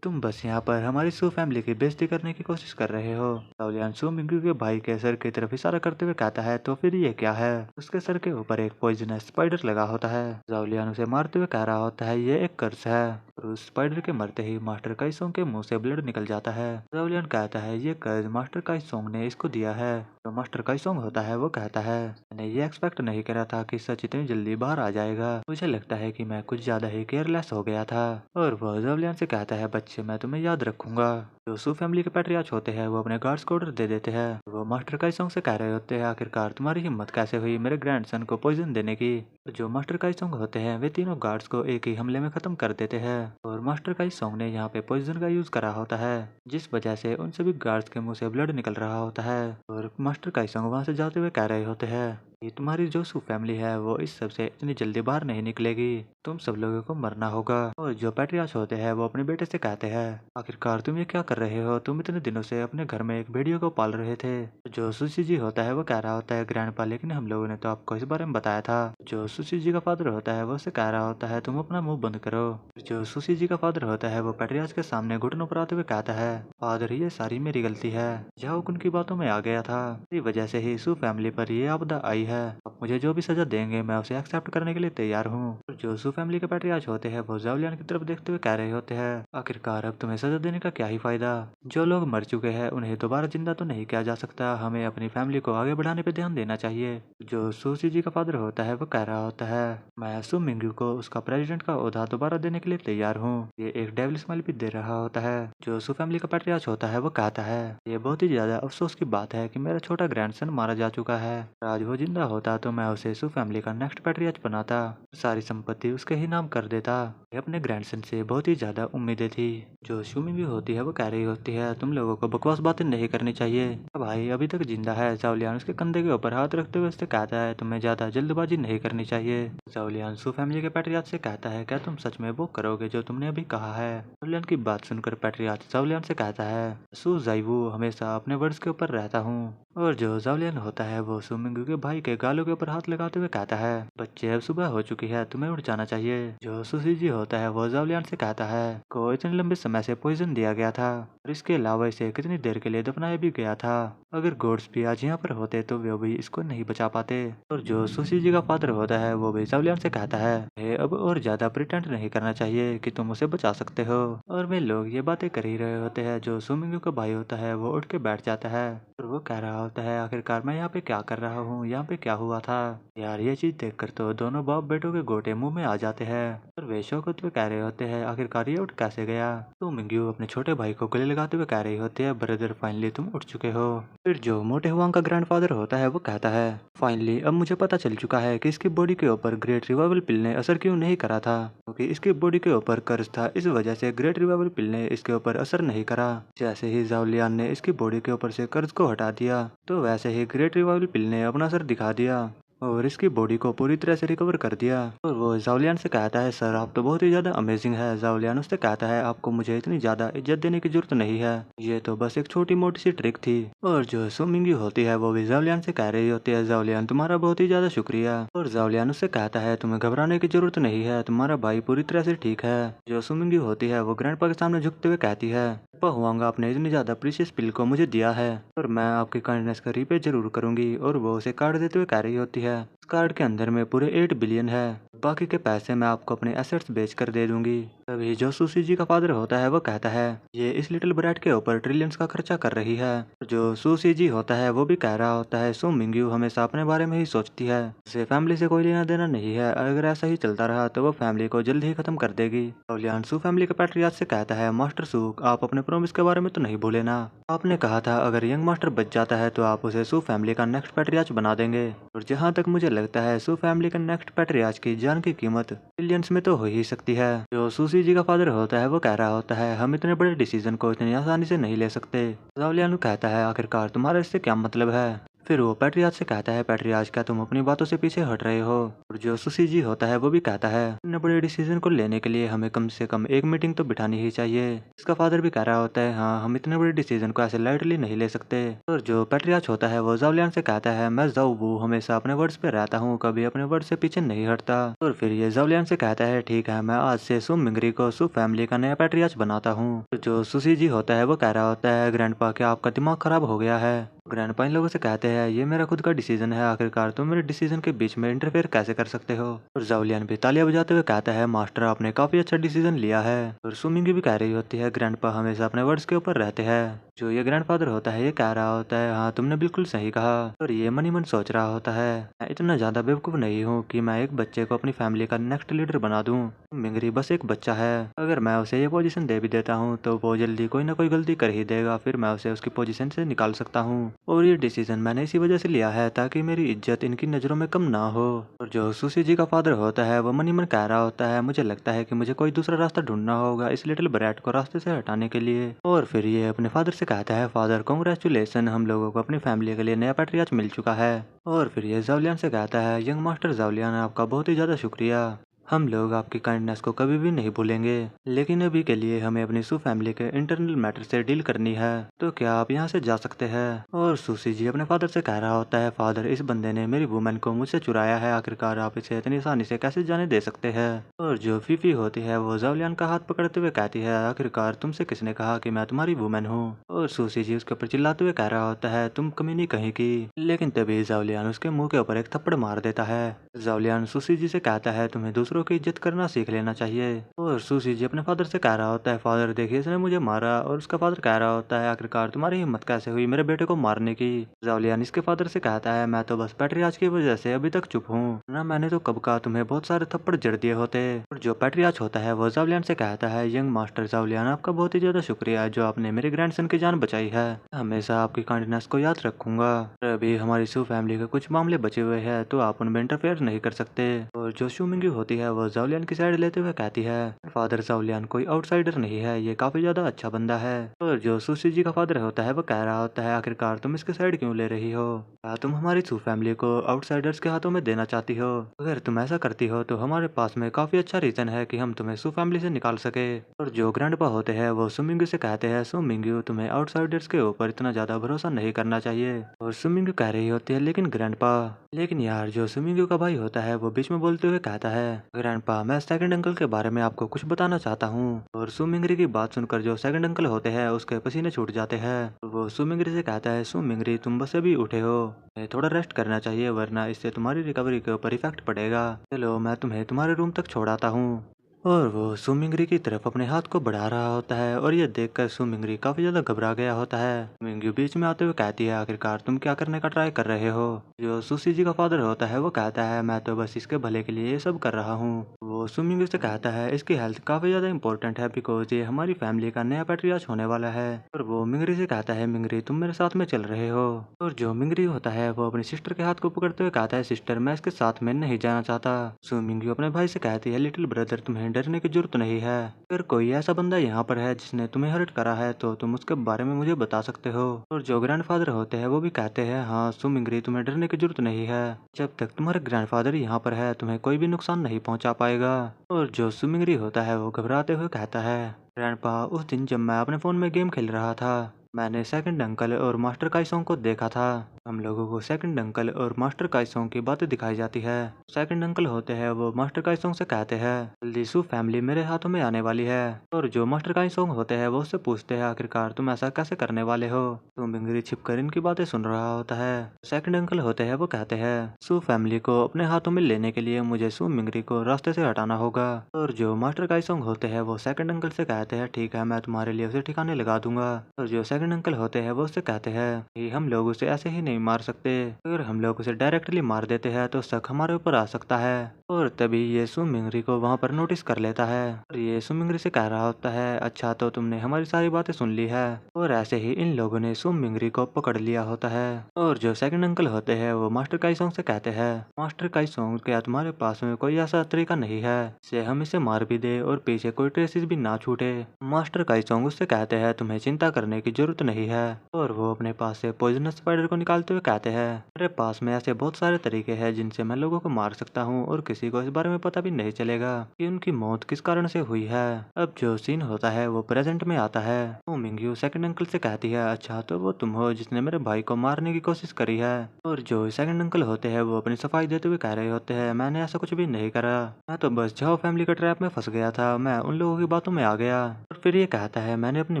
तुम बस यहाँ पर हमारी सू फैमिली की बेइज्जती करने की कोशिश कर रहे हो। जावलियान सुमिंगी के भाई के सर की तरफ इशारा करते हुए कहता है, तो फिर ये क्या है? उसके सर के ऊपर एक पॉइजनस स्पाइडर लगा होता है। जावलियान उसे मारते हुए कह रहा होता है, ये एक कर्स है। और उस स्पाइडर के मरते ही मास्टर काइसोंग के मुंह से ब्लड निकल जाता है। जावलियान कहता है, ये कर्ज मास्टर काइसोंग ने इसको दिया है। तो मास्टर काइसोंग होता है वो कहता है, मैंने ये एक्सपेक्ट नहीं करा था कि सच इतनी जल्दी बाहर आ जाएगा, मुझे लगता है कि मैं कुछ ज्यादा ही केयरलेस हो गया था। और वो जावलियान से कहता है, बच्चे मैं तुम्हें याद रखूंगा। जो सू फैमिली के पैट्रियार्च होते हैं वो अपने गार्ड्स को ऑर्डर दे देते हैं। वो मास्टर काइसोंग से कह रहे होते हैं, आखिरकार तुम्हारी हिम्मत कैसे हुई मेरे ग्रैंडसन को पॉइजन देने की? जो मास्टर काइसोंग होते हैं वे तीनों गार्ड्स को एक ही हमले में खत्म कर देते हैं। और मास्टर काइसोंग ने यहाँ पे पॉइजन का यूज करा होता है, जिस वजह से उन सभी गार्ड्स के मुंह से ब्लड निकल रहा होता है। और मास्टर काइसोंग वहाँ से जाते हुए कह रहे होते हैं, ये तुम्हारी जो सू फैमिली है वो इस सब से इतनी जल्दी बाहर नहीं निकलेगी, तुम सब लोगों को मरना होगा। और जो पैट्रियार्च होते हैं वो अपने बेटे से कहते हैं, आखिरकार तुम ये क्या कर रहे हो? तुम इतने दिनों से अपने घर में एक भेड़ियों को पाल रहे थे। जो सुशी जी होता है वो कह रहा होता है, ग्रैंडपा लेकिन हम लोगों ने तो आपको इस बारे में बताया था। जो सुशी जी का फादर होता है वो उससे कह रहा होता है, तुम अपना मुंह बंद करो। जो सुशी जी का फादर होता है वो पैट्रियार्च के सामने घुटनों पर आते हुए कहता है, फादर ये सारी मेरी गलती है, जाओ उनकी बातों में आ गया था, इसी वजह से ही सू फैमिली पर ये आपदा आई है। आप मुझे जो भी सजा देंगे मैं उसे एक्सेप्ट करने के लिए तैयार हूँ। जो सू फैमिली के पैट्रियार्च होते हैं वो जावलियान की तरफ देखते हुए कह रहे होते हैं, आखिरकार अब तुम्हें सजा देने का क्या ही फायदा। जो लोग मर चुके हैं उन्हें दोबारा जिंदा तो नहीं किया जा सकता, हमें अपनी फैमिली को आगे बढ़ाने पे ध्यान देना चाहिए। जो सू सी जी का फादर होता है वो कह रहा होता है, मैं सू मिंग्यू को उसका प्रेसिडेंट का ओहदा दोबारा देने के लिए तैयार हूँ। ये एक डेविल स्माइल भी दे रहा होता है। जो सू फैमिली का पैट्रियार्च होता है वो कहता है, ये बहुत ही ज्यादा अफसोस की बात है कि मेरा छोटा ग्रैंडसन मारा जा चुका है। आज वो जिंदा होता तो मैं उसे सू फैमिली का नेक्स्ट पैट्रियार्च बनाता, सारी संपत्ति उसके ही नाम कर देता। अपने ग्रैंडसन से बहुत ही ज्यादा उम्मीदें थी। जो शूमी भी होती है वो कह रही होती है, तुम लोगों को बकवास बातें नहीं करनी चाहिए, भाई अभी तक जिंदा है। जावलियान उसके कंधे के ऊपर हाथ रखते हुए उससे कहता है, तुम्हें ज्यादा जल्दबाजी नहीं करनी चाहिए। जावलियान सू फैमिली के पैट्रियार्च से कहता है, क्या तुम सच में वो करोगे जो तुमने अभी कहा है। जावलियान की बात सुनकर पैट्रियार्च जावलियान से कहता है, सू जाइवू हमेशा अपने वर्ड्स के ऊपर रहता हूँ। और जो जावलियान होता है वो सू मिंग्यू के भाई के गालों के ऊपर हाथ लगाते हुए कहता है, बच्चे अब सुबह हो चुकी है, तुम्हें उठ जाना चाहिए। जो सुशी जी होता है वो जावलियान से कहता है, को इतने लंबे समय से पॉइजन दिया गया था और इसके अलावा इसे कितनी देर के लिए दफनाया भी गया था। अगर गोड्स भी आज यहाँ पर होते तो वे भी इसको नहीं बचा पाते। और जो सुशी जी का फादर होता है वो भी जावलियान से कहता है, अब और ज्यादा प्रिटेंड नहीं करना चाहिए कि तुम उसे बचा सकते हो। और वे लोग ये बातें कर ही रहे होते हैं। जो सुमिंगू का भाई होता है वो उठ के बैठ जाता है और वो कह रहा होता है, आखिरकार मैं यहाँ पे क्या कर रहा हूँ, यहाँ पे क्या हुआ था। यार ये चीज देखकर तो दोनों बाप बेटों के गोटे मुंह में आ जाते हैं और वे शौकत में कह रहे होते हैं, आखिरकार ये उठ कैसे गया। तो मिंग्यू अपने छोटे भाई को गले लगाते हुए कह रही होती है, ब्रदर फाइनली तुम उठ चुके हो। फिर जो मोटे हुआंग का ग्रैंडफादर होता है वो कहता है, फाइनली अब मुझे पता चल चुका है कि इसकी बॉडी के ऊपर ग्रेट रिवाइवल पिल ने असर क्यों नहीं करा था, क्योंकि इसकी बॉडी के ऊपर कर्ज था, इस वजह से ग्रेट रिवाइवल पिल ने इसके ऊपर असर नहीं करा। जैसे ही जावलियान ने इसकी बॉडी के ऊपर से कर्ज को हटा दिया तो वैसे ही ग्रेट रिवाइवल पिल ने अपना असर दिखा दिया और इसकी बॉडी को पूरी तरह से रिकवर कर दिया। और वो जावलियान से कहता है, सर आप तो बहुत ही ज्यादा अमेजिंग है। जावलियान उससे कहता है, आपको मुझे इतनी ज्यादा इज्जत देने की जरूरत नहीं है, ये तो बस एक छोटी मोटी सी ट्रिक थी। और जो सुमिंगी होती है वो भी जावलियान से कह रही होती है, जावलियान तुम्हारा बहुत ही ज्यादा शुक्रिया। और जावलियान उससे कहता है, तुम्हें घबराने की जरूरत नहीं है, तुम्हारा भाई पूरी तरह से ठीक है। जो सुमिंगी होती है वो ग्रैंडपा के सामने झुकते हुए कहती है, हुआंगा आपने इतनी ज्यादा प्रीशियस पिल को मुझे दिया है और मैं आपकी काइंडनेस का रीपे जरूर करूंगी। और वो उसे कार्ड देते हुए कह रही होती है, इस कार्ड के अंदर में पूरे 8 बिलियन है, बाकी के पैसे मैं आपको अपने एसेट्स बेच कर दे दूंगी। तभी जो सुशी जी का फादर होता है वो कहता है, ये इस लिटिल ब्रैट के ऊपर ट्रिलियंस का खर्चा कर रही है। जो सुशी जी होता है वो भी कह रहा होता है, सो मिंग्यू हमेशा अपने बारे में ही सोचती है, उसे फैमिली से कोई लेना देना नहीं है, अगर ऐसा ही चलता रहा तो वो फैमिली को जल्द ही खत्म कर देगी। जावलियान सू फैमिली के पैट्रियार्च से कहता है, मास्टर सू आप अपने प्रॉमिस के बारे में तो नहीं भूले ना, आपने कहा था अगर यंग मास्टर बच जाता है तो आप उसे सू फैमिली का नेक्स्ट पैट्रियार्च बना देंगे। और जहाँ तक मुझे लगता है सू फैमिली का नेक्स्ट पैट्रियार्च की जान की कीमत बिलियंस में तो हो ही सकती है। जो सुशी जी का फादर होता है वो कह रहा होता है, हम इतने बड़े डिसीजन को इतनी आसानी से नहीं ले सकते। जावलियान कहता है, आखिरकार तुम्हारा इससे क्या मतलब है। फिर वो पैट्रियार्च से कहता है, पैट्रियार्च क्या तुम अपनी बातों से पीछे हट रहे हो। और जो सुशी जी होता है वो भी कहता है, इतने बड़े डिसीजन को लेने के लिए हमें कम से कम एक मीटिंग तो बिठानी ही चाहिए। इसका फादर भी कह रहा होता है, हाँ हम इतने बड़े डिसीजन को ऐसे लाइटली नहीं ले सकते। और जो पैट्रियार्च होता है वो जावलियान से कहता है, मैं जाऊ हमेशा अपने वर्ड्स पे रहता हूँ, कभी अपने वर्ड से पीछे नहीं हटता। और फिर ये जावलियान से कहता है, ठीक है मैं आज से सू मिंगरी को सू फैमिली का नया पैट्रियार्च बनाता हूँ। जो सुशी जी होता है वो कह रहा होता है, ग्रैंडपा क्या आपका दिमाग खराब हो गया है। ग्रैंडपा इन लोगों से कहते हैं, ये मेरा खुद का डिसीजन है, आखिरकार तुम मेरे डिसीजन के बीच में इंटरफेयर कैसे कर सकते हो। और जावलियान भी तालियां बजाते हुए कहता है, मास्टर आपने काफी अच्छा डिसीजन लिया है। और सुमिंगी भी कह रही होती है, ग्रैंडपा हमेशा अपने वर्ड्स के ऊपर रहते हैं। जो ये ग्रैंडफादर होता है ये कह रहा होता है, हाँ तुमने बिल्कुल सही कहा। और ये मन ही मन सोच रहा होता है, मैं इतना ज्यादा बेवकूफ नहीं हूँ कि मैं एक बच्चे को अपनी फैमिली का नेक्स्ट लीडर बना दूँ। मिंगरी बस एक बच्चा है, अगर मैं उसे ये पोजीशन दे भी देता हूँ तो वो जल्दी कोई ना कोई गलती कर ही देगा, फिर मैं उसे उसकी पोजीशन से निकाल सकता हूँ। और ये डिसीजन मैंने इसी वजह से लिया है ताकि मेरी इज्जत इनकी नजरों में कम ना हो। और जो सुशी जी का फादर होता है वो मन ही मन कह रहा होता है, मुझे लगता है कि मुझे कोई दूसरा रास्ता ढूंढना होगा इस लिटिल ब्रैट को रास्ते से हटाने के लिए। और फिर ये अपने फादर से कहता है, फादर कांग्रेचुलेसन, हम लोगों को अपनी फैमिली के लिए नया पैट्रियार्च मिल चुका है। और फिर ये जावलियान से कहता है, यंग मास्टर जावलियान आपका बहुत ही ज्यादा शुक्रिया, हम लोग आपकी काइंडनेस को कभी भी नहीं भूलेंगे, लेकिन अभी के लिए हमें अपनी सू फैमिली के इंटरनल मैटर से डील करनी है। तो क्या आप यहाँ से जा सकते हैं? और सुसी जी अपने फादर से कह रहा होता है, फादर इस बंदे ने मेरी वुमेन को मुझसे चुराया है, आखिरकार आप इसे इतनी आसानी से कैसे जाने दे सकते हैं? और जो फीफी होती है वो जावलियान का हाथ पकड़ते हुए कहती है, आखिरकार तुमसे किसने कहा कि मैं तुम्हारी वुमेन हूँ? और सुसी जी उसके ऊपर चिल्लाते हुए कह रहा होता है, तुम कमीनी कहीं की। लेकिन तभी जावलियान उसके मुंह के ऊपर एक थप्पड़ मार देता है। जावलियान सुसी जी से कहता है, तुम्हें दूसरों की इज्जत करना सीख लेना चाहिए। और सुसी जी अपने फादर से कह रहा होता है, फादर देखिए इसने मुझे मारा। और उसका फादर कह रहा होता है, आखिरकार तुम्हारी हिम्मत कैसे हुई मेरे बेटे को मारने की? जावलियान इसके फादर से कहता है, मैं तो बस पैट्रियाच की वजह से अभी तक चुप हूँ, ना मैंने तो कब का तुम्हें बहुत सारे थप्पड़ जड़ दिए होते। और जो पैट्रियाच होता है वो जावलियान से कहता है, यंग मास्टर जावलियान, आपका बहुत ही ज्यादा शुक्रिया जो आपने मेरे ग्रैंडसन की जान बचाई है। हमेशा आपकी काइंडनेस को याद रखूंगा। अभी हमारी सू फैमिली के कुछ मामले बचे हुए हैं, तो आप उनमें इंटरफेयर नहीं कर सकते। और जो शूमिंगी होती है वो जावलियान की साइड लेते हुए कहती है, फादर जावलियान कोई आउटसाइडर नहीं है, ये काफी ज्यादा अच्छा बंदा है। और जो सुशी जी का फादर होता है वो कह रहा होता है, आखिरकार तुम इसके साइड क्यों ले रही हो? क्या तुम हमारी सू फैमिली को आउटसाइडर्स के हाथों में देना चाहती हो? अगर तुम ऐसा करती हो तो हमारे पास में काफी अच्छा रीजन है कि हम तुम्हें सू फैमिली से निकाल सके। और जो ग्रैंडपा होते हैं वो सुमिंगू से कहते हैं, सुमिंगू तुम्हें आउटसाइडर्स के ऊपर इतना ज्यादा भरोसा नहीं करना चाहिए। और सुमिंगू कह रही होती है, लेकिन ग्रैंडपा, लेकिन यार जो सुमिंगू का भाई होता है वो बीच में बोलते हुए कहता है, ग्रैंडपा मैं सेकंड अंकल के बारे में आपको कुछ बताना चाहता हूँ। और सुमिंगरी की बात सुनकर जो सेकंड अंकल होते हैं उसके पसीने छूट जाते हैं। वो सुमिंगरी से कहता है, सुमिंगरी तुम बस अभी उठे हो, थोड़ा रेस्ट करना चाहिए वरना इससे तुम्हारी रिकवरी के ऊपर इफेक्ट पड़ेगा। चलो मैं तुम्हें तुम्हारे रूम तक छोड़ाता हूँ। और वो सुमिंगरी की तरफ अपने हाथ को बढ़ा रहा होता है और ये देखकर सुमिंगरी काफी ज्यादा घबरा गया होता है। मिंग्यू बीच में आते हुए कहती है, आखिरकार तुम क्या करने का ट्राई कर रहे हो? जो सुशी जी का फादर होता है वो कहता है, मैं तो बस इसके भले के लिए ये सब कर रहा हूँ। वो सुमिंगू से कहता है, इसकी हेल्थ काफी ज्यादा इंपॉर्टेंट है बिकॉज ये हमारी फैमिली का नया पैट्रियार्च होने वाला है। और वो मिंगरी से कहता है, मिंगरी तुम मेरे साथ में चल रहे हो? और जो मिंगरी होता है वो अपनी सिस्टर के हाथ को पकड़ते हुए कहता है, सिस्टर मैं इसके साथ में नहीं जाना चाहता। सुमिंगू अपने भाई से कहती है, लिटिल ब्रदर तुम्हें डरने की जरूरत नहीं है, अगर कोई ऐसा बंदा यहाँ पर है जिसने तुम्हें हर्ट करा है तो तुम उसके बारे में मुझे बता सकते हो। और जो ग्रैंडफादर होते हैं वो भी कहते हैं, हाँ सुमिंगरी तुम्हें डरने की जरूरत नहीं है, जब तक तुम्हारे ग्रैंडफादर यहाँ पर है तुम्हें कोई भी नुकसान नहीं पहुँचा पाएगा। और जो सुमिंगरी होता है वो घबराते हुए कहता है, ग्रैंडपा उस दिन जब मैं अपने फोन में गेम खेल रहा था मैंने सेकंड अंकल और मास्टर काइसोंग को देखा था। हम लोगों को सेकंड अंकल और मास्टर काइसोंग की बातें दिखाई जाती है। सेकंड अंकल होते हैं वो मास्टर काइसोंग से कहते हैं, जल्दी सू फैमिली मेरे हाथों में आने वाली है। और जो मास्टर काइसोंग होते हैं वो उससे पूछते हैं, आखिरकार तुम ऐसा कैसे करने वाले हो? तो मिंगरी छिपकर इनकी बातें सुन रहा होता है। सेकंड अंकल होते हैं वो कहते हैं, सू फैमिली को अपने हाथों में लेने के लिए मुझे सू मिंगरी को रास्ते से हटाना होगा। और जो मास्टर काइसोंग होते हैं वो सेकंड अंकल से कहते हैं, ठीक है मैं तुम्हारे लिए उसे ठिकाने लगा दूंगा। और जो सेकंड अंकल होते हैं वो उससे कहते हैं कि हम लोग उसे ऐसे ही नहीं मार सकते, अगर हम लोग उसे डायरेक्टली मार देते हैं तो शक हमारे ऊपर आ सकता है। और तभी ये सुमिंगरी को वहाँ पर नोटिस कर लेता है और ये सुमिंगरी से कह रहा होता है, अच्छा तो तुमने हमारी सारी बातें सुन ली है। और ऐसे ही इन लोगों ने सुमिंगरी को पकड़ लिया होता है। और जो सेकंड अंकल होते हैं वो मास्टर काइसोंग से कहते हैं, मास्टर काइसोंग क्या तुम्हारे पास में कोई ऐसा तरीका नहीं है से हम इसे मार भी दे और पीछे कोई ट्रेसेस भी ना छूटे? मास्टर काइसोंग उससे कहते हैं, तुम्हें चिंता करने की जरूरत नहीं है। और वो अपने पास से पॉइजनस स्पाइडर को निकालते हुए कहते हैं, मेरे पास में ऐसे बहुत सारे तरीके हैं जिनसे मैं लोगों को मार सकता हूँ और किसी को इस बारे में पता भी नहीं चलेगा कि उनकी मौत किस कारण से हुई है। अब जो सीन होता है वो प्रेजेंट में आता है। तो मिंग्यू सेकंड अंकल से कहती है, अच्छा तो वो तुम हो जिसने मेरे भाई को मारने की कोशिश करी है। और जो सेकंड अंकल होते हैं वो अपनी सफाई देते हुए कह रहे होते हैं, मैंने ऐसा कुछ भी नहीं करा, मैं तो बस झाओ फैमिली के ट्रैप में फंस गया था, मैं उन लोगों की बातों में आ गया। और फिर ये कहता है, मैंने अपनी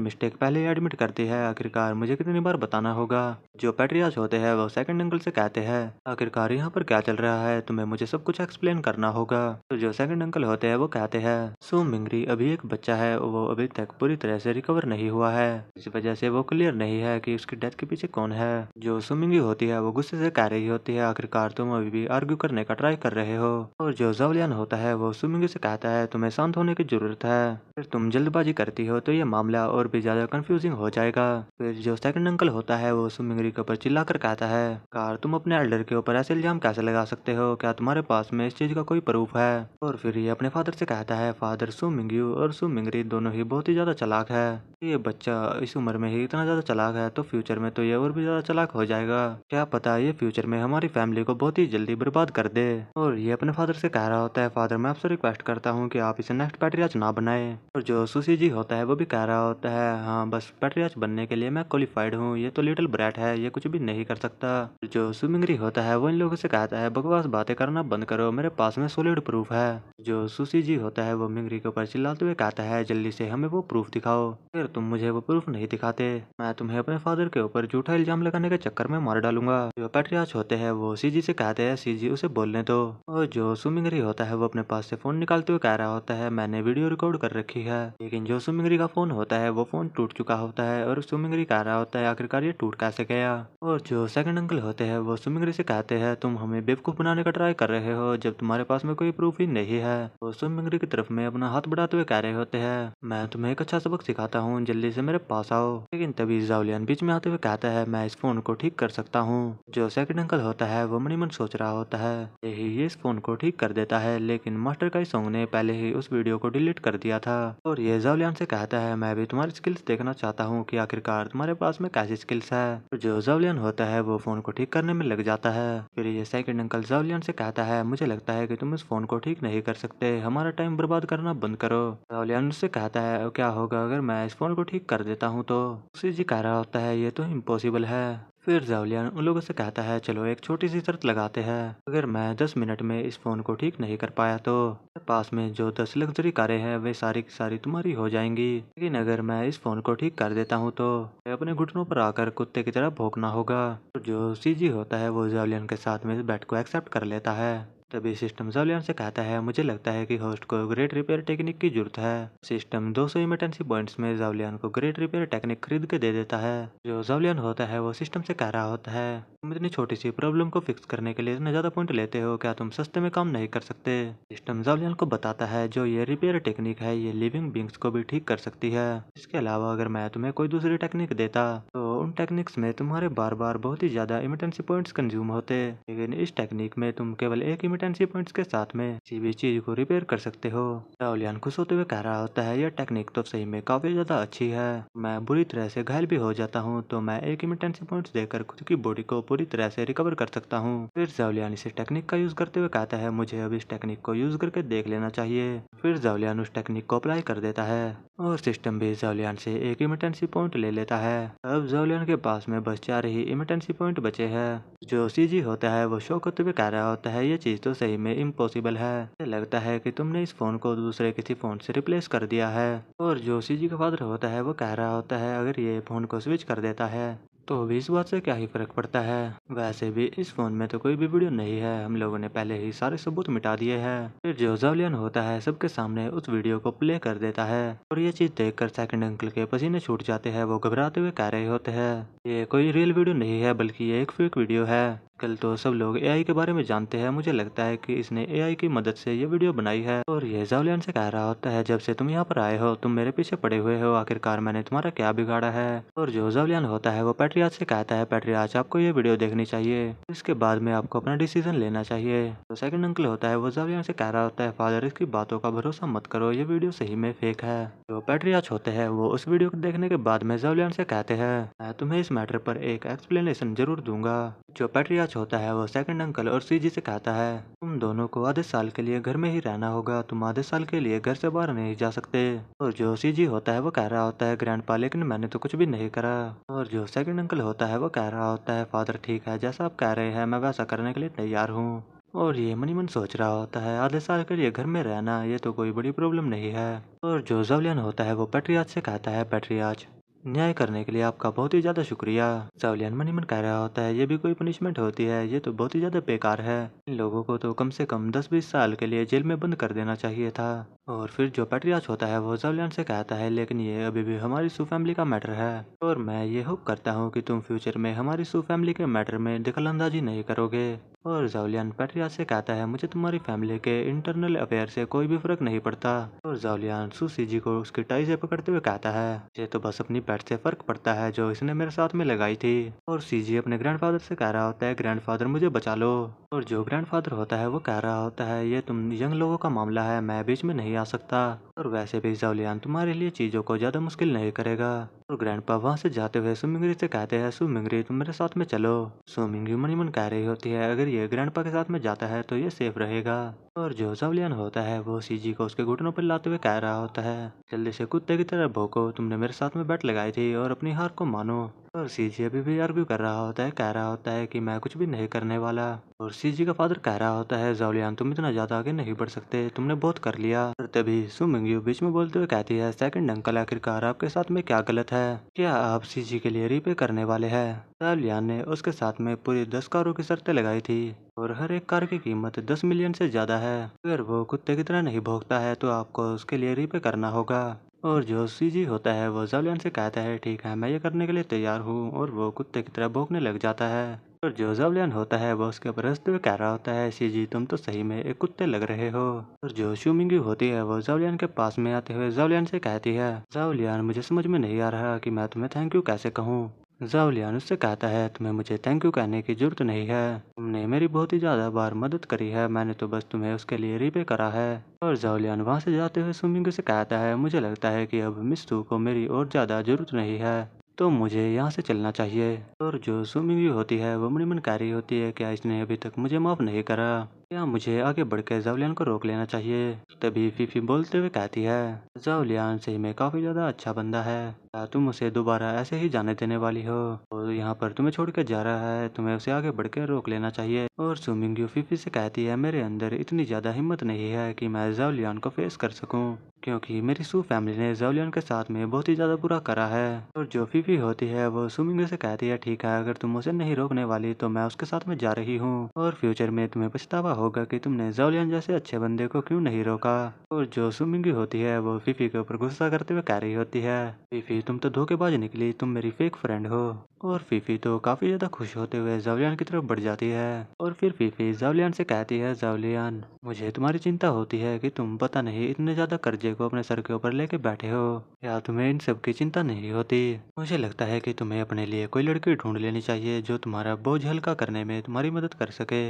मिस्टेक पहले ही एडमिट कर दी है, आखिरकार मुझे कितनी बार बताना होगा? जो पैट्रियार्च होते हैं वो सेकंड अंकल से कहते हैं, आखिरकार यहाँ पर क्या चल रहा है, तुम्हें मुझे सब कुछ एक्सप्लेन करना होगा। तो जो सेकंड अंकल होते हैं वो कहते हैं, सो मिंगरी अभी एक बच्चा है, वो अभी तक पूरी तरह से रिकवर नहीं हुआ है, इस वजह से वो क्लियर नहीं है कि उसकी डेथ के पीछे कौन है। जो सुमिंगी होती है वो गुस्से से कह रही होती है, आखिरकार तुम अभी भी आर्ग्यू करने का ट्राई कर रहे हो। और जो जावलियान होता है वो सुमिंगी से कहता है, तुम्हें शांत होने की जरूरत है, फिर तुम जल्दबाजी करती हो तो ये मामला और भी ज्यादा कंफ्यूजिंग हो जाएगा। फिर जो सेकंड अंकल होता है वो सुमिंगरी के ऊपर चिल्लाकर कहता है, कार तुम अपने एल्डर के ऊपर ऐसे इल्जाम कैसे लगा सकते हो? क्या तुम्हारे पास में इस चीज का कोई प्रूफ है? और फिर ये अपने फादर से कहता है, फादर, सु मिंगयू और सु मिंगरी दोनों ही बहुत ही ज्यादा चालाक है। ये बच्चा इस उम्र में ही इतना ज्यादा चालाक है तो फ्यूचर में तो ये और भी ज्यादा चालाक हो जाएगा। क्या पता ये फ्यूचर में हमारी फैमिली को बहुत ही जल्दी बर्बाद कर दे। और ये अपने फादर से कह रहा होता है, फादर मैं आपसे रिक्वेस्ट करता हूँ कि आप इसे नेक्स्ट पैट्रियार्च ना बनाए। और जो सुशी जी होता है वो भी कह रहा होता है, हाँ बस पैट्रियार्च बनने के लिए मैं क्वालिफाइड हूँ, ये तो लिटिल ब्रैट है, ये कुछ भी नहीं कर सकता। जो सुमिंगरी होता है वो इन लोगों से कहता है, बकवास बातें करना बंद करो, मेरे पास में सॉलिड प्रूफ है। जो सुशी जी होता है वो मिंगरी के ऊपर चिल्लाते हुए कहता है, जल्दी से हमें वो प्रूफ दिखाओ। फिर तुम मुझे वो प्रूफ नहीं दिखाते, मैं तुम्हें अपने फादर के ऊपर झूठा इल्जाम लगाने के चक्कर में मार डालूंगा। जो पैट्रियार्च होते हैं वो सीजी से कहते हैं, सीजी उसे बोलने दो। और जो सुमिंगरी होता है वो अपने पास से फोन निकालते हुए कह रहा होता है, मैंने वीडियो रिकॉर्ड कर रखी है। लेकिन जो सुमिंगरी का फोन होता है वो फोन टूट चुका होता है और सुमिंगरी कह रहा होता है, आखिरकार ये टूट कैसे गया। और जो सेकंड अंकल होते हैं वो सुमिंगरी से कहते हैं, तुम हमें बेवकूफ बनाने का ट्राई कर रहे हो जब तुम्हारे पास में कोई प्रूफ ही नहीं है। वो सुमिंगरी की तरफ में अपना हाथ बढ़ाते हुए कह रहे होते हैं, मैं तुम्हें एक अच्छा सबक सिखाता हूँ, जल्दी से मेरे पास आओ। लेकिन तभी जावलियन बीच में आते हुए कहता है, मैं इस फोन को ठीक कर सकता हूँ। जो सेकंड अंकल होता है वो मनी मन सोच रहा होता है, यही ये इस फोन को ठीक कर देता है, लेकिन मास्टर काई सोंग ने पहले ही उस वीडियो को डिलीट कर दिया था। और ये जावलियन से कहता है, मैं भी तुम्हारी स्किल्स देखना चाहता हूँ कि आखिरकार तुम्हारे पास में कैसी स्किल्स है। जो जावलियन होता है वो फोन को ठीक करने में लग जाता है। फिर ये सेकंड अंकल जावलियन से कहता है, मुझे लगता है कि तुम इस फोन को ठीक नहीं कर सकते, हमारा टाइम बर्बाद करना बंद करो। जावलियन उससे कहता है, क्या होगा अगर मैं इस फोन को ठीक कर देता हूँ तो? उसी जी कह रहा होता है, ये तो इम्पॉसिबल है। फिर जावलियन उन लोगों से कहता है, चलो एक छोटी सी शर्त लगाते हैं, अगर मैं 10 मिनट में इस फोन को ठीक नहीं कर पाया तो मेरे पास में जो 10 लग्जरी कारें हैं वे सारी की सारी तुम्हारी हो जाएंगी। लेकिन अगर मैं इस फोन को ठीक कर देता हूँ तो अपने घुटनों पर आकर कुत्ते की तरह भौंकना होगा। तो जो सीजी होता है वो जावलियन के साथ में इस बेट को एक्सेप्ट कर लेता है। तभी सिस्टम जावलियन से कहता है, मुझे लगता है कि होस्ट को ग्रेट रिपेयर टेक्निक की जरूरत है। सिस्टम 200 इमरजेंसी पॉइंट्स में जावलियन को ग्रेट रिपेयर टेक्निक खरीद के दे देता है। जो जावलियन होता है वो सिस्टम से कह रहा होता है, तुम इतनी छोटी सी प्रॉब्लम को फिक्स करने के लिए इतना ज्यादा पॉइंट लेते हो, क्या तुम सस्ते में काम नहीं कर सकते? सिस्टम जावलियन को बताता है, जो ये रिपेयर टेक्निक है ये लिविंग बींग्स को भी ठीक कर सकती है। इसके अलावा अगर मैं तुम्हें कोई दूसरी टेक्निक देता तो उन टेक्निक्स में तुम्हारे बार बार बहुत ही ज्यादा इमरजेंसी पॉइंट्स कंज्यूम होते, लेकिन इस टेक्निक में तुम केवल एक इमरजेंसी पॉइंट्स के साथ में किसी भी चीज को रिपेयर कर सकते हो। जावलियन खुश होते हुए कह रहा होता है, यह टेक्निक तो सही में काफी ज्यादा अच्छी है, मैं बुरी तरह से घायल भी हो जाता हूँ तो मैं एक इमरजेंसी पॉइंट्स देकर खुद की बॉडी को पूरी तरह से रिकवर कर सकता हूँ। फिर जावलियन इस टेक्निक का यूज करते हुए कहता है, मुझे अब इस टेक्निक को यूज करके देख लेना चाहिए। फिर जावलियन उस टेक्निक को अप्लाई कर देता है और सिस्टम भी जावलियन से एक इमरजेंसी पॉइंट ले लेता है। अब जावलियन के पास में बस 4 ही इमरजेंसी पॉइंट बचे हैं। जो सीजी होता है वो शौक होते हुए कह रहा होता है, ये चीज तो सही में इम्पॉसिबल है, लगता है कि तुमने इस फोन को दूसरे किसी फोन से रिप्लेस कर दिया है। और जो सीजी का फादर होता है वो कह रहा होता है, अगर ये फोन को स्विच कर देता है तो भी इस बात से क्या ही फर्क पड़ता है, वैसे भी इस फोन में तो कोई भी वीडियो नहीं है, हम लोगों ने पहले ही सारे सबूत मिटा दिए हैं। फिर जो जावलियन होता है सबके सामने उस वीडियो को प्ले कर देता है और ये चीज देखकर सेकंड अंकल के पसीने छूट जाते हैं। वो घबराते हुए कह रहे होते हैं, ये कोई रियल वीडियो नहीं है बल्कि ये एक फेक वीडियो है। कल तो सब लोग एआई के बारे में जानते हैं, मुझे लगता है कि इसने एआई की मदद से ये वीडियो बनाई है। और ये जावलियन से कह रहा होता है, जब से तुम यहाँ पर आए हो तुम मेरे पीछे पड़े हुए हो, आखिरकार मैंने तुम्हारा क्या बिगाड़ा है? और जो जावलियन होता है वो पैट्रियार्च से कहता है, पैट्रियार्च आपको ये वीडियो देखनी चाहिए, इसके बाद में आपको अपना डिसीजन लेना चाहिए। तो सेकंड अंकल होता है वो जावलियन से कह रहा होता है, फादर इसकी बातों का भरोसा मत करो, ये वीडियो सही में फेक है। जो पैट्रियार्च होते हैं वो उस वीडियो को देखने के बाद में जावलियन से कहते हैं, मैं तुम्हें इस मैटर पर एक एक्सप्लेनेशन जरूर दूंगा। जो पैट्रियार्च होता है वो सेकंड अंकल और सीजी से कहता है, तुम दोनों को आधे साल के लिए घर में ही रहना होगा, तुम आधे साल के लिए घर से बाहर नहीं जा सकते। और जो सीजी होता है वो कह रहा होता है, ग्रैंडपा लेकिन मैंने तो कुछ भी नहीं करा। और जो सेकंड अंकल होता है वो कह रहा होता है, फादर ठीक है, जैसा आप कह रहे हैं मैं वैसा करने के लिए तैयार हूँ। और ये मनी मन सोच रहा होता है, आधे साल के लिए घर में रहना ये तो कोई बड़ी प्रॉब्लम नहीं है। और जो जावलियन होता है वो पैट्रियार्च से कहता है, पैट्रियार्च न्याय करने के लिए आपका बहुत ही ज्यादा शुक्रिया। जावलियन मनी मन कह रहा होता है, ये भी कोई पनिशमेंट होती है, ये तो बहुत ही ज्यादा बेकार है, इन लोगों को तो कम से कम 10-20 साल के लिए जेल में बंद कर देना चाहिए था। और फिर जो पैट्रियार्च होता है वो जावलियन से कहता है, लेकिन ये अभी भी हमारी सू फैमिली का मैटर है और मैं ये होप करता हूँ कि तुम फ्यूचर में हमारी सू फैमिली के मैटर में दखलंदाजी नहीं करोगे। और जाओलियान पैट्रियाच से कहता है मुझे तुम्हारी फैमिली के इंटरनल अफेयर से कोई भी फर्क नहीं पड़ता। और जाओलियान सू सीजी को उसकी टाई से पकड़ते हुए कहता है मुझे तो बस अपनी पेट से फर्क पड़ता है जो इसने मेरे साथ में लगाई थी। और सीजी अपने ग्रैंडफादर से कह रहा होता है ग्रैंडफादर मुझे बचा लो। और जो ग्रैंडफादर होता है वो कह रहा होता है ये तुम यंग लोगों का मामला है, मैं बीच में नहीं आ सकता। और वैसे भी जाओलियान तुम्हारे लिए चीजों को ज्यादा मुश्किल नहीं करेगा। और ग्रैंडपा वहाँ से जाते हुए सुमिंगरी से कहते हैं सुमिंगरी तुम मेरे साथ में चलो। सुमिंगरी मनी मन कह रही होती है अगर ये ग्रैंडपा के साथ में जाता है तो ये सेफ रहेगा। और जो जावलियन होता है वो सीजी को उसके घुटनों पर लाते हुए कह रहा होता है जल्दी से कुत्ते की तरह भौंको, तुमने मेरे साथ में बैट लगाई थी और अपनी हार को मानो। और सीजी अभी भी आर्ग्यू कर रहा होता है, कह रहा होता है कि मैं कुछ भी नहीं करने वाला। और सीजी का फादर कह रहा होता है जावलियन तुम इतना ज्यादा आगे नहीं बढ़ सकते, तुमने बहुत कर लिया। और तभी सुमिंग्यू बीच में बोलते हुए कहती है सेकंड अंकल आखिरकार आपके साथ में क्या गलत है, क्या आप सीजी के लिए रीपे करने वाले हैं। जावलियन ने उसके साथ में पूरी 10 कारों की शर्तें लगाई थी और हर एक कार की कीमत 10 मिलियन से ज्यादा है। अगर वो कुत्ते की तरह नहीं भौंकता है तो आपको उसके लिए रीपे करना होगा। और जो सीजी होता है वो जावलियन से कहता है ठीक है मैं ये करने के लिए तैयार हूँ, और वो कुत्ते की तरह भौंकने लग जाता है। और जो जावलियन होता है वो उसके ऊपर हंसते हुए कह रहा होता है सीजी तुम तो सही में एक कुत्ते लग रहे हो। और जो शुमिंगी होती है वो जावलियन के पास में आते हुए जावलियन से कहती है जावलियन मुझे समझ में नहीं आ रहा कि मैं तुम्हें थैंक यू कैसे कहूँ। जावलियन उससे कहता है तुम्हें मुझे थैंक यू कहने की जरूरत नहीं है, तुमने मेरी बहुत ही ज्यादा बार मदद करी है, मैंने तो बस तुम्हें उसके लिए रीपे करा है। और जावलियन वहां से जाते हुए सुमिंग से कहता है मुझे लगता है कि अब मिस्तू को मेरी और ज्यादा जरूरत नहीं है, तो मुझे यहाँ से चलना चाहिए। और जो सुमिंग होती है वो मनी मन कह रही होती है क्या इसने अभी तक मुझे माफ नहीं करा, क्या मुझे आगे बढ़कर जावलियन को रोक लेना चाहिए। तभी फीफी बोलते हुए कहती है जावलियन सही में काफी ज्यादा अच्छा बंदा है, क्या तुम उसे दोबारा ऐसे ही जाने देने वाली हो, और यहाँ पर तुम्हें छोड़ कर जा रहा है, तुम्हें उसे आगे बढ़कर रोक लेना चाहिए। और सुमिंग्यू फीफी से कहती है मेरे अंदर इतनी ज्यादा हिम्मत नहीं है कि मैं जावलियन को फेस कर सकूं, क्योंकि मेरी सू फैमिली ने जावलियन के साथ में बहुत ही ज्यादा बुरा करा है। और जो फीफी होती है वो सुमिंग्यू से कहती है ठीक है अगर तुम उसे नहीं रोकने वाली तो मैं उसके साथ में जा रही हूँ, और फ्यूचर में तुम्हें पछतावा होगा कि तुमने जावलियन जैसे अच्छे बंदे को क्यों नहीं रोका। और जो सुमिंगी होती है वो फीफी के ऊपर गुस्सा करते हुए कह रही होती है फीफी तुम तो धोखेबाज निकली, तुम मेरी फेक फ्रेंड हो। और फीफी तो काफी ज्यादा खुश होते हुए जावलियन की तरफ बढ़ जाती है। और फिर फीफी जावलियन से कहती है जावलियन मुझे तुम्हारी चिंता होती है कि तुम पता नहीं इतने ज्यादा कर्जे को अपने सर के ऊपर लेके बैठे हो, या तुम्हें इन सब की चिंता नहीं होती। मुझे लगता है कि तुम्हें अपने लिए कोई लड़की ढूंढ लेनी चाहिए जो तुम्हारा बोझ हल्का करने में तुम्हारी मदद कर सके।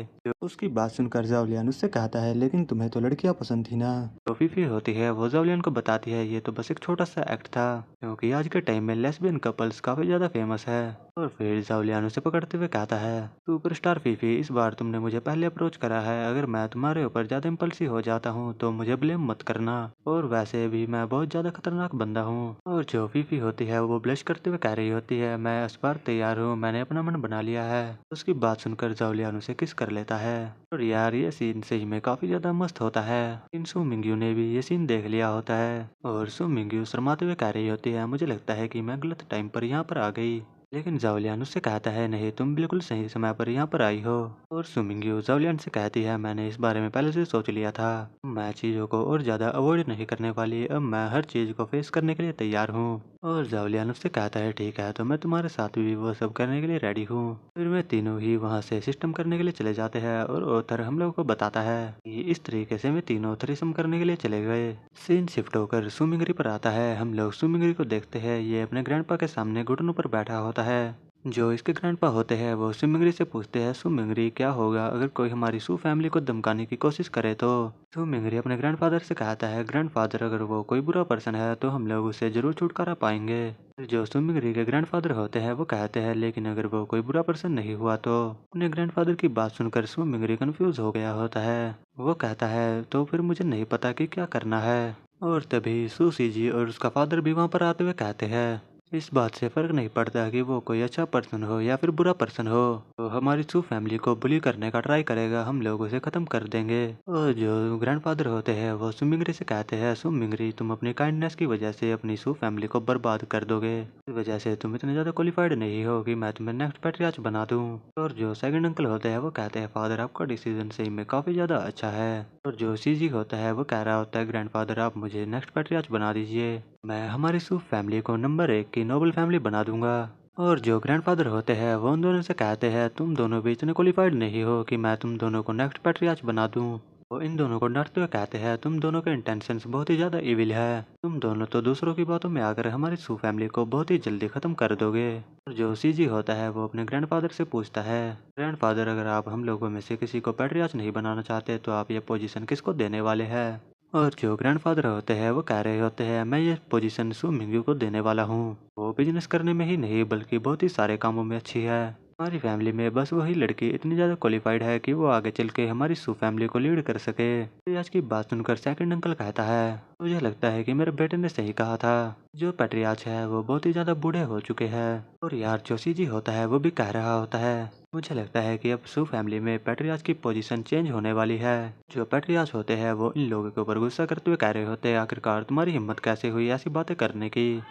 उसकी बात सुनकर जावलियन उससे कहता है लेकिन तुम्हें तो लड़कियां पसंद थी ना। तो फीफी होती है वो जावलियन को बताती है ये तो बस एक छोटा सा एक्ट था, क्योंकि आज के टाइम में लेस्बियन कपल्स काफी ज्यादा फेमस है। और फिर जावलियन उसे पकड़ते हुए कहता है सुपरस्टार फीफी इस बार तुमने मुझे पहले अप्रोच करा है, अगर मैं तुम्हारे ऊपर ज्यादा इम्पल्सिव हो जाता हूँ तो मुझे ब्लेम मत करना, और वैसे भी मैं बहुत ज्यादा खतरनाक बंदा हूँ। और जो फीफी होती है वो ब्लश करते हुए कह रही होती है मैं इस बार तैयार हूँ, मैंने अपना मन बना लिया है। उसकी बात सुनकर जावलियन उसे किस कर लेता है। और यार ये सीन सही में काफी ज्यादा मस्त होता है। इन सू मिंग्यू ने भी ये सीन देख लिया होता है, और सू मिंग्यू शर्माते हुए कह रही होती है मुझे लगता है कि मैं गलत टाइम पर यहाँ पर आ गई। लेकिन जावलियन उससे कहता है नहीं तुम बिल्कुल सही समय पर यहाँ पर आई हो। और सुमिंग्यू जावलियन से कहती है मैंने इस बारे में पहले से सोच लिया था, मैं चीजों को और ज्यादा अवॉइड नहीं करने वाली, अब मैं हर चीज को फेस करने के लिए तैयार हूँ। और जावलियन उससे कहता है ठीक है तो मैं तुम्हारे साथ भी वो सब करने के लिए रेडी हूँ। फिर वे तीनों ही वहाँ से सिस्टम करने के लिए चले जाते हैं, और ऑथर हम लोगों को बताता है कि इस तरीके से वे तीनों थ्रीसम करने के लिए चले गए। सीन शिफ्ट होकर सुमिंगरी पर आता है, हम लोग सुमिंगरी को देखते हैं, ये अपने ग्रैंडपा के सामने घुटनों पर बैठा होता है। जो इसके ग्रैंडपा होते हैं वो सुमिंगरी से पूछते हैं सुमिंगरी क्या होगा अगर कोई हमारी सू फैमिली को धमकाने की कोशिश करे तो। सुमिंगरी अपने ग्रैंडफादर से कहता है ग्रैंडफादर अगर वो कोई बुरा पर्सन है तो हम लोग उसे जरूर छुटकारा पाएंगे। जो सुमिंगरी के ग्रैंडफादर होते हैं वो कहते हैं लेकिन अगर वो कोई बुरा पर्सन नहीं हुआ तो। अपने ग्रैंडफादर की बात सुनकर सुमिंगरी कंफ्यूज हो गया होता है, वो कहता है तो फिर मुझे नहीं पता कि क्या करना है। और तभी सूसी जी और उसका फादर भी वहाँ पर आते हुए कहते हैं इस बात से फर्क नहीं पड़ता कि वो कोई अच्छा पर्सन हो या फिर बुरा पर्सन हो, तो हमारी सू फैमिली को बुली करने का ट्राई करेगा हम लोग उसे खत्म कर देंगे। और जो ग्रैंडफादर होते हैं वो सुमिंगरी से कहते हैं सुमिंगरी तुम अपनी काइंडनेस की वजह से अपनी सू फैमिली को बर्बाद कर दोगे, इस वजह से तुम इतने ज्यादा क्वालिफाइड नहीं हो कि मैं तुम्हें नेक्स्ट पैट्रियार्च बना दूं। और जो सेकंड अंकल होते हैं वो कहते हैं फादर आपका डिसीजन सही में काफी ज्यादा अच्छा है। और जो सीजी होता है वो कह रहा होता है ग्रैंडफादर आप मुझे नेक्स्ट पैट्रियार्च बना दीजिए, मैं हमारी सू फैमिली को नंबर 1 की नोबल फैमिली बना दूंगा। और जो ग्रैंडफादर होते हैं वो उन दोनों से कहते हैं तुम दोनों भी इतने क्वालिफाइड नहीं हो कि मैं तुम दोनों को नेक्स्ट पैट्रियार्च बना दूं। वो इन दोनों को डरते हुए कहते हैं तुम दोनों के इंटेंशंस बहुत ही ज़्यादा इविल है। तुम दोनों तो दूसरों की बातों में आकर हमारी सू फैमिली को बहुत ही जल्दी ख़त्म कर दोगे। और जो सीजी होता है वो अपने ग्रैंडफादर से पूछता है ग्रैंडफादर अगर आप हम लोगों में से किसी को पैट्रियार्च नहीं बनाना चाहते तो आप ये पोजीशन किसको देने वाले हैं। और जो ग्रैंडफादर होते हैं वो कह रहे होते हैं मैं ये पोजीशन सू मिंग्यू को देने वाला हूँ। वो बिजनेस करने में ही नहीं बल्कि बहुत ही सारे कामों में अच्छी है। हमारी फैमिली में बस वही लड़की इतनी ज़्यादा क्वालिफाइड है कि वो आगे चल के हमारी सू फैमिली को लीड कर सके। तो आज की बात सुनकर सेकंड अंकल कहता है मुझे लगता है कि मेरे बेटे ने सही कहा था। जो पैट्रियार्च है वो बहुत ही ज़्यादा बूढ़े हो चुके हैं। और यार जो सीजी होता है वो भी कह रहा होता है मुझे लगता है कि अब सू फैमिली में पैट्रियार्च की पोजीशन चेंज होने वाली है। जो पैट्रियार्च होते हैं वो इन लोगों के ऊपर गुस्सा करते हुए कह रहे होते हैं आखिरकार तुम्हारी हिम्मत कैसे हुई ऐसी बातें करने की।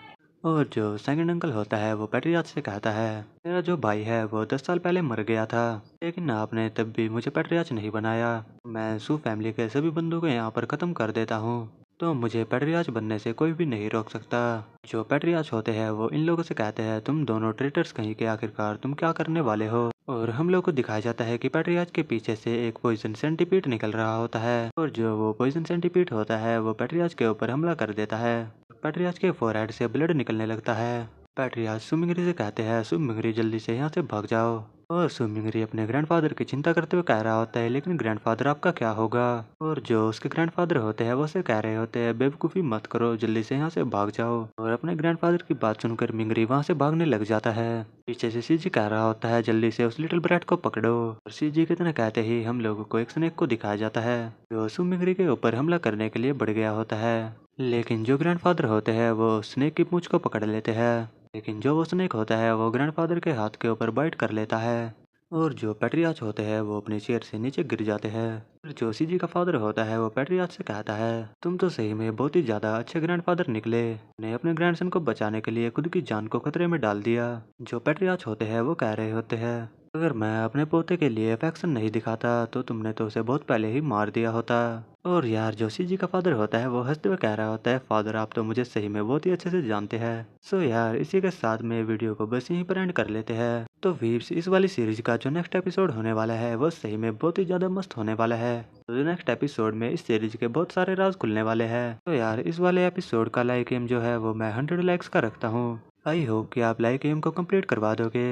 और जो सेकंड अंकल होता है वो पैट्रियार्च से कहता है मेरा जो भाई है वो 10 साल पहले मर गया था लेकिन आपने तब भी मुझे पैट्रियार्च नहीं बनाया। मैं सू फैमिली के सभी बंदों को यहाँ पर ख़त्म कर देता हूँ तो मुझे पैट्रियार्च बनने से कोई भी नहीं रोक सकता। जो पैट्रियार्च होते हैं वो इन लोगों से कहते हैं तुम दोनों ट्रेटर्स कहीं के आखिरकार तुम क्या करने वाले हो। और हम लोग को दिखाया जाता है कि पैट्रियार्च के पीछे से एक पॉइजन सेंटीपीड निकल रहा होता है और जो वो पॉइजन सेंटीपीड होता है वो पैट्रियार्च के ऊपर हमला कर देता है। पैट्रियार्च के फोरहेड से ब्लड निकलने लगता है। पैट्रियार्च सुमिंगरी से कहते हैं सुमिंगरी जल्दी से यहाँ से भाग जाओ। और सुमिंगरी अपने ग्रैंडफादर की चिंता करते हुए कह रहा होता है लेकिन ग्रैंडफादर आपका क्या होगा। और जो उसके ग्रैंडफादर होते हैं वो उसे कह रहे होते हैं बेवकूफ़ी मत करो जल्दी से यहाँ से भाग जाओ। और अपने ग्रैंडफादर की बात सुनकर मिंगरी वहाँ से भागने लग जाता है। पीछे से सीजी कह रहा होता है जल्दी से उस लिटिल ब्रैट को पकड़ो। और सीजी कितने कहते ही हम लोगों को एक स्नेक को दिखाया जाता है जो सुमिंगरी के ऊपर हमला करने के लिए बढ़ गया होता है। लेकिन जो ग्रैंडफादर होते हैं वो स्नेक की पूंछ को पकड़ लेते हैं लेकिन जो वो स्नेक होता है वो ग्रैंडफादर के हाथ के ऊपर बाइट कर लेता है। और जो पैट्रियार्च होते हैं वो अपनी चेयर से नीचे गिर जाते हैं। फिर जो सीजी का फादर होता है वो पैट्रियार्च से कहता है तुम तो सही में बहुत ही ज़्यादा अच्छे ग्रैंडफादर निकले। ने अपने ग्रैंडसन को बचाने के लिए खुद की जान को खतरे में डाल दिया। जो पैट्रियार्च होते हैं वो कह रहे होते हैं अगर मैं अपने पोते के लिए अफेक्शन नहीं दिखाता तो तुमने तो उसे बहुत पहले ही मार दिया होता। और यार जो सीजी का फादर होता है वो हंसते हुए कह रहा होता है फादर आप तो मुझे सही में बहुत ही अच्छे से जानते हैं। सो यार इसी के साथ में वीडियो को बस यहीं पर एंड कर लेते हैं। तो वीव्स इस वाली सीरीज का जो नेक्स्ट एपिसोड होने वाला है वो सही में बहुत ही ज़्यादा मस्त होने वाला है। तो नेक्स्ट एपिसोड में इस सीरीज के बहुत सारे राज खुलने वाले हैं। तो यार इस वाले एपिसोड का लाइक एम जो है वो मैं 100 लाइक्स का रखता हूँ। आई होप कि आप लाइक एम को कंप्लीट करवा दोगे।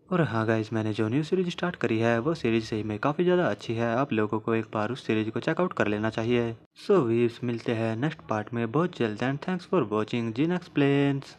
और हाँ गाइज मैंने जो न्यू सीरीज स्टार्ट करी है वो सीरीज सही में काफ़ी ज़्यादा अच्छी है। आप लोगों को एक बार उस सीरीज को चेकआउट कर लेना चाहिए। सो वीव्स मिलते हैं नेक्स्ट पार्ट में बहुत जल्द and thanks for watching gene explains.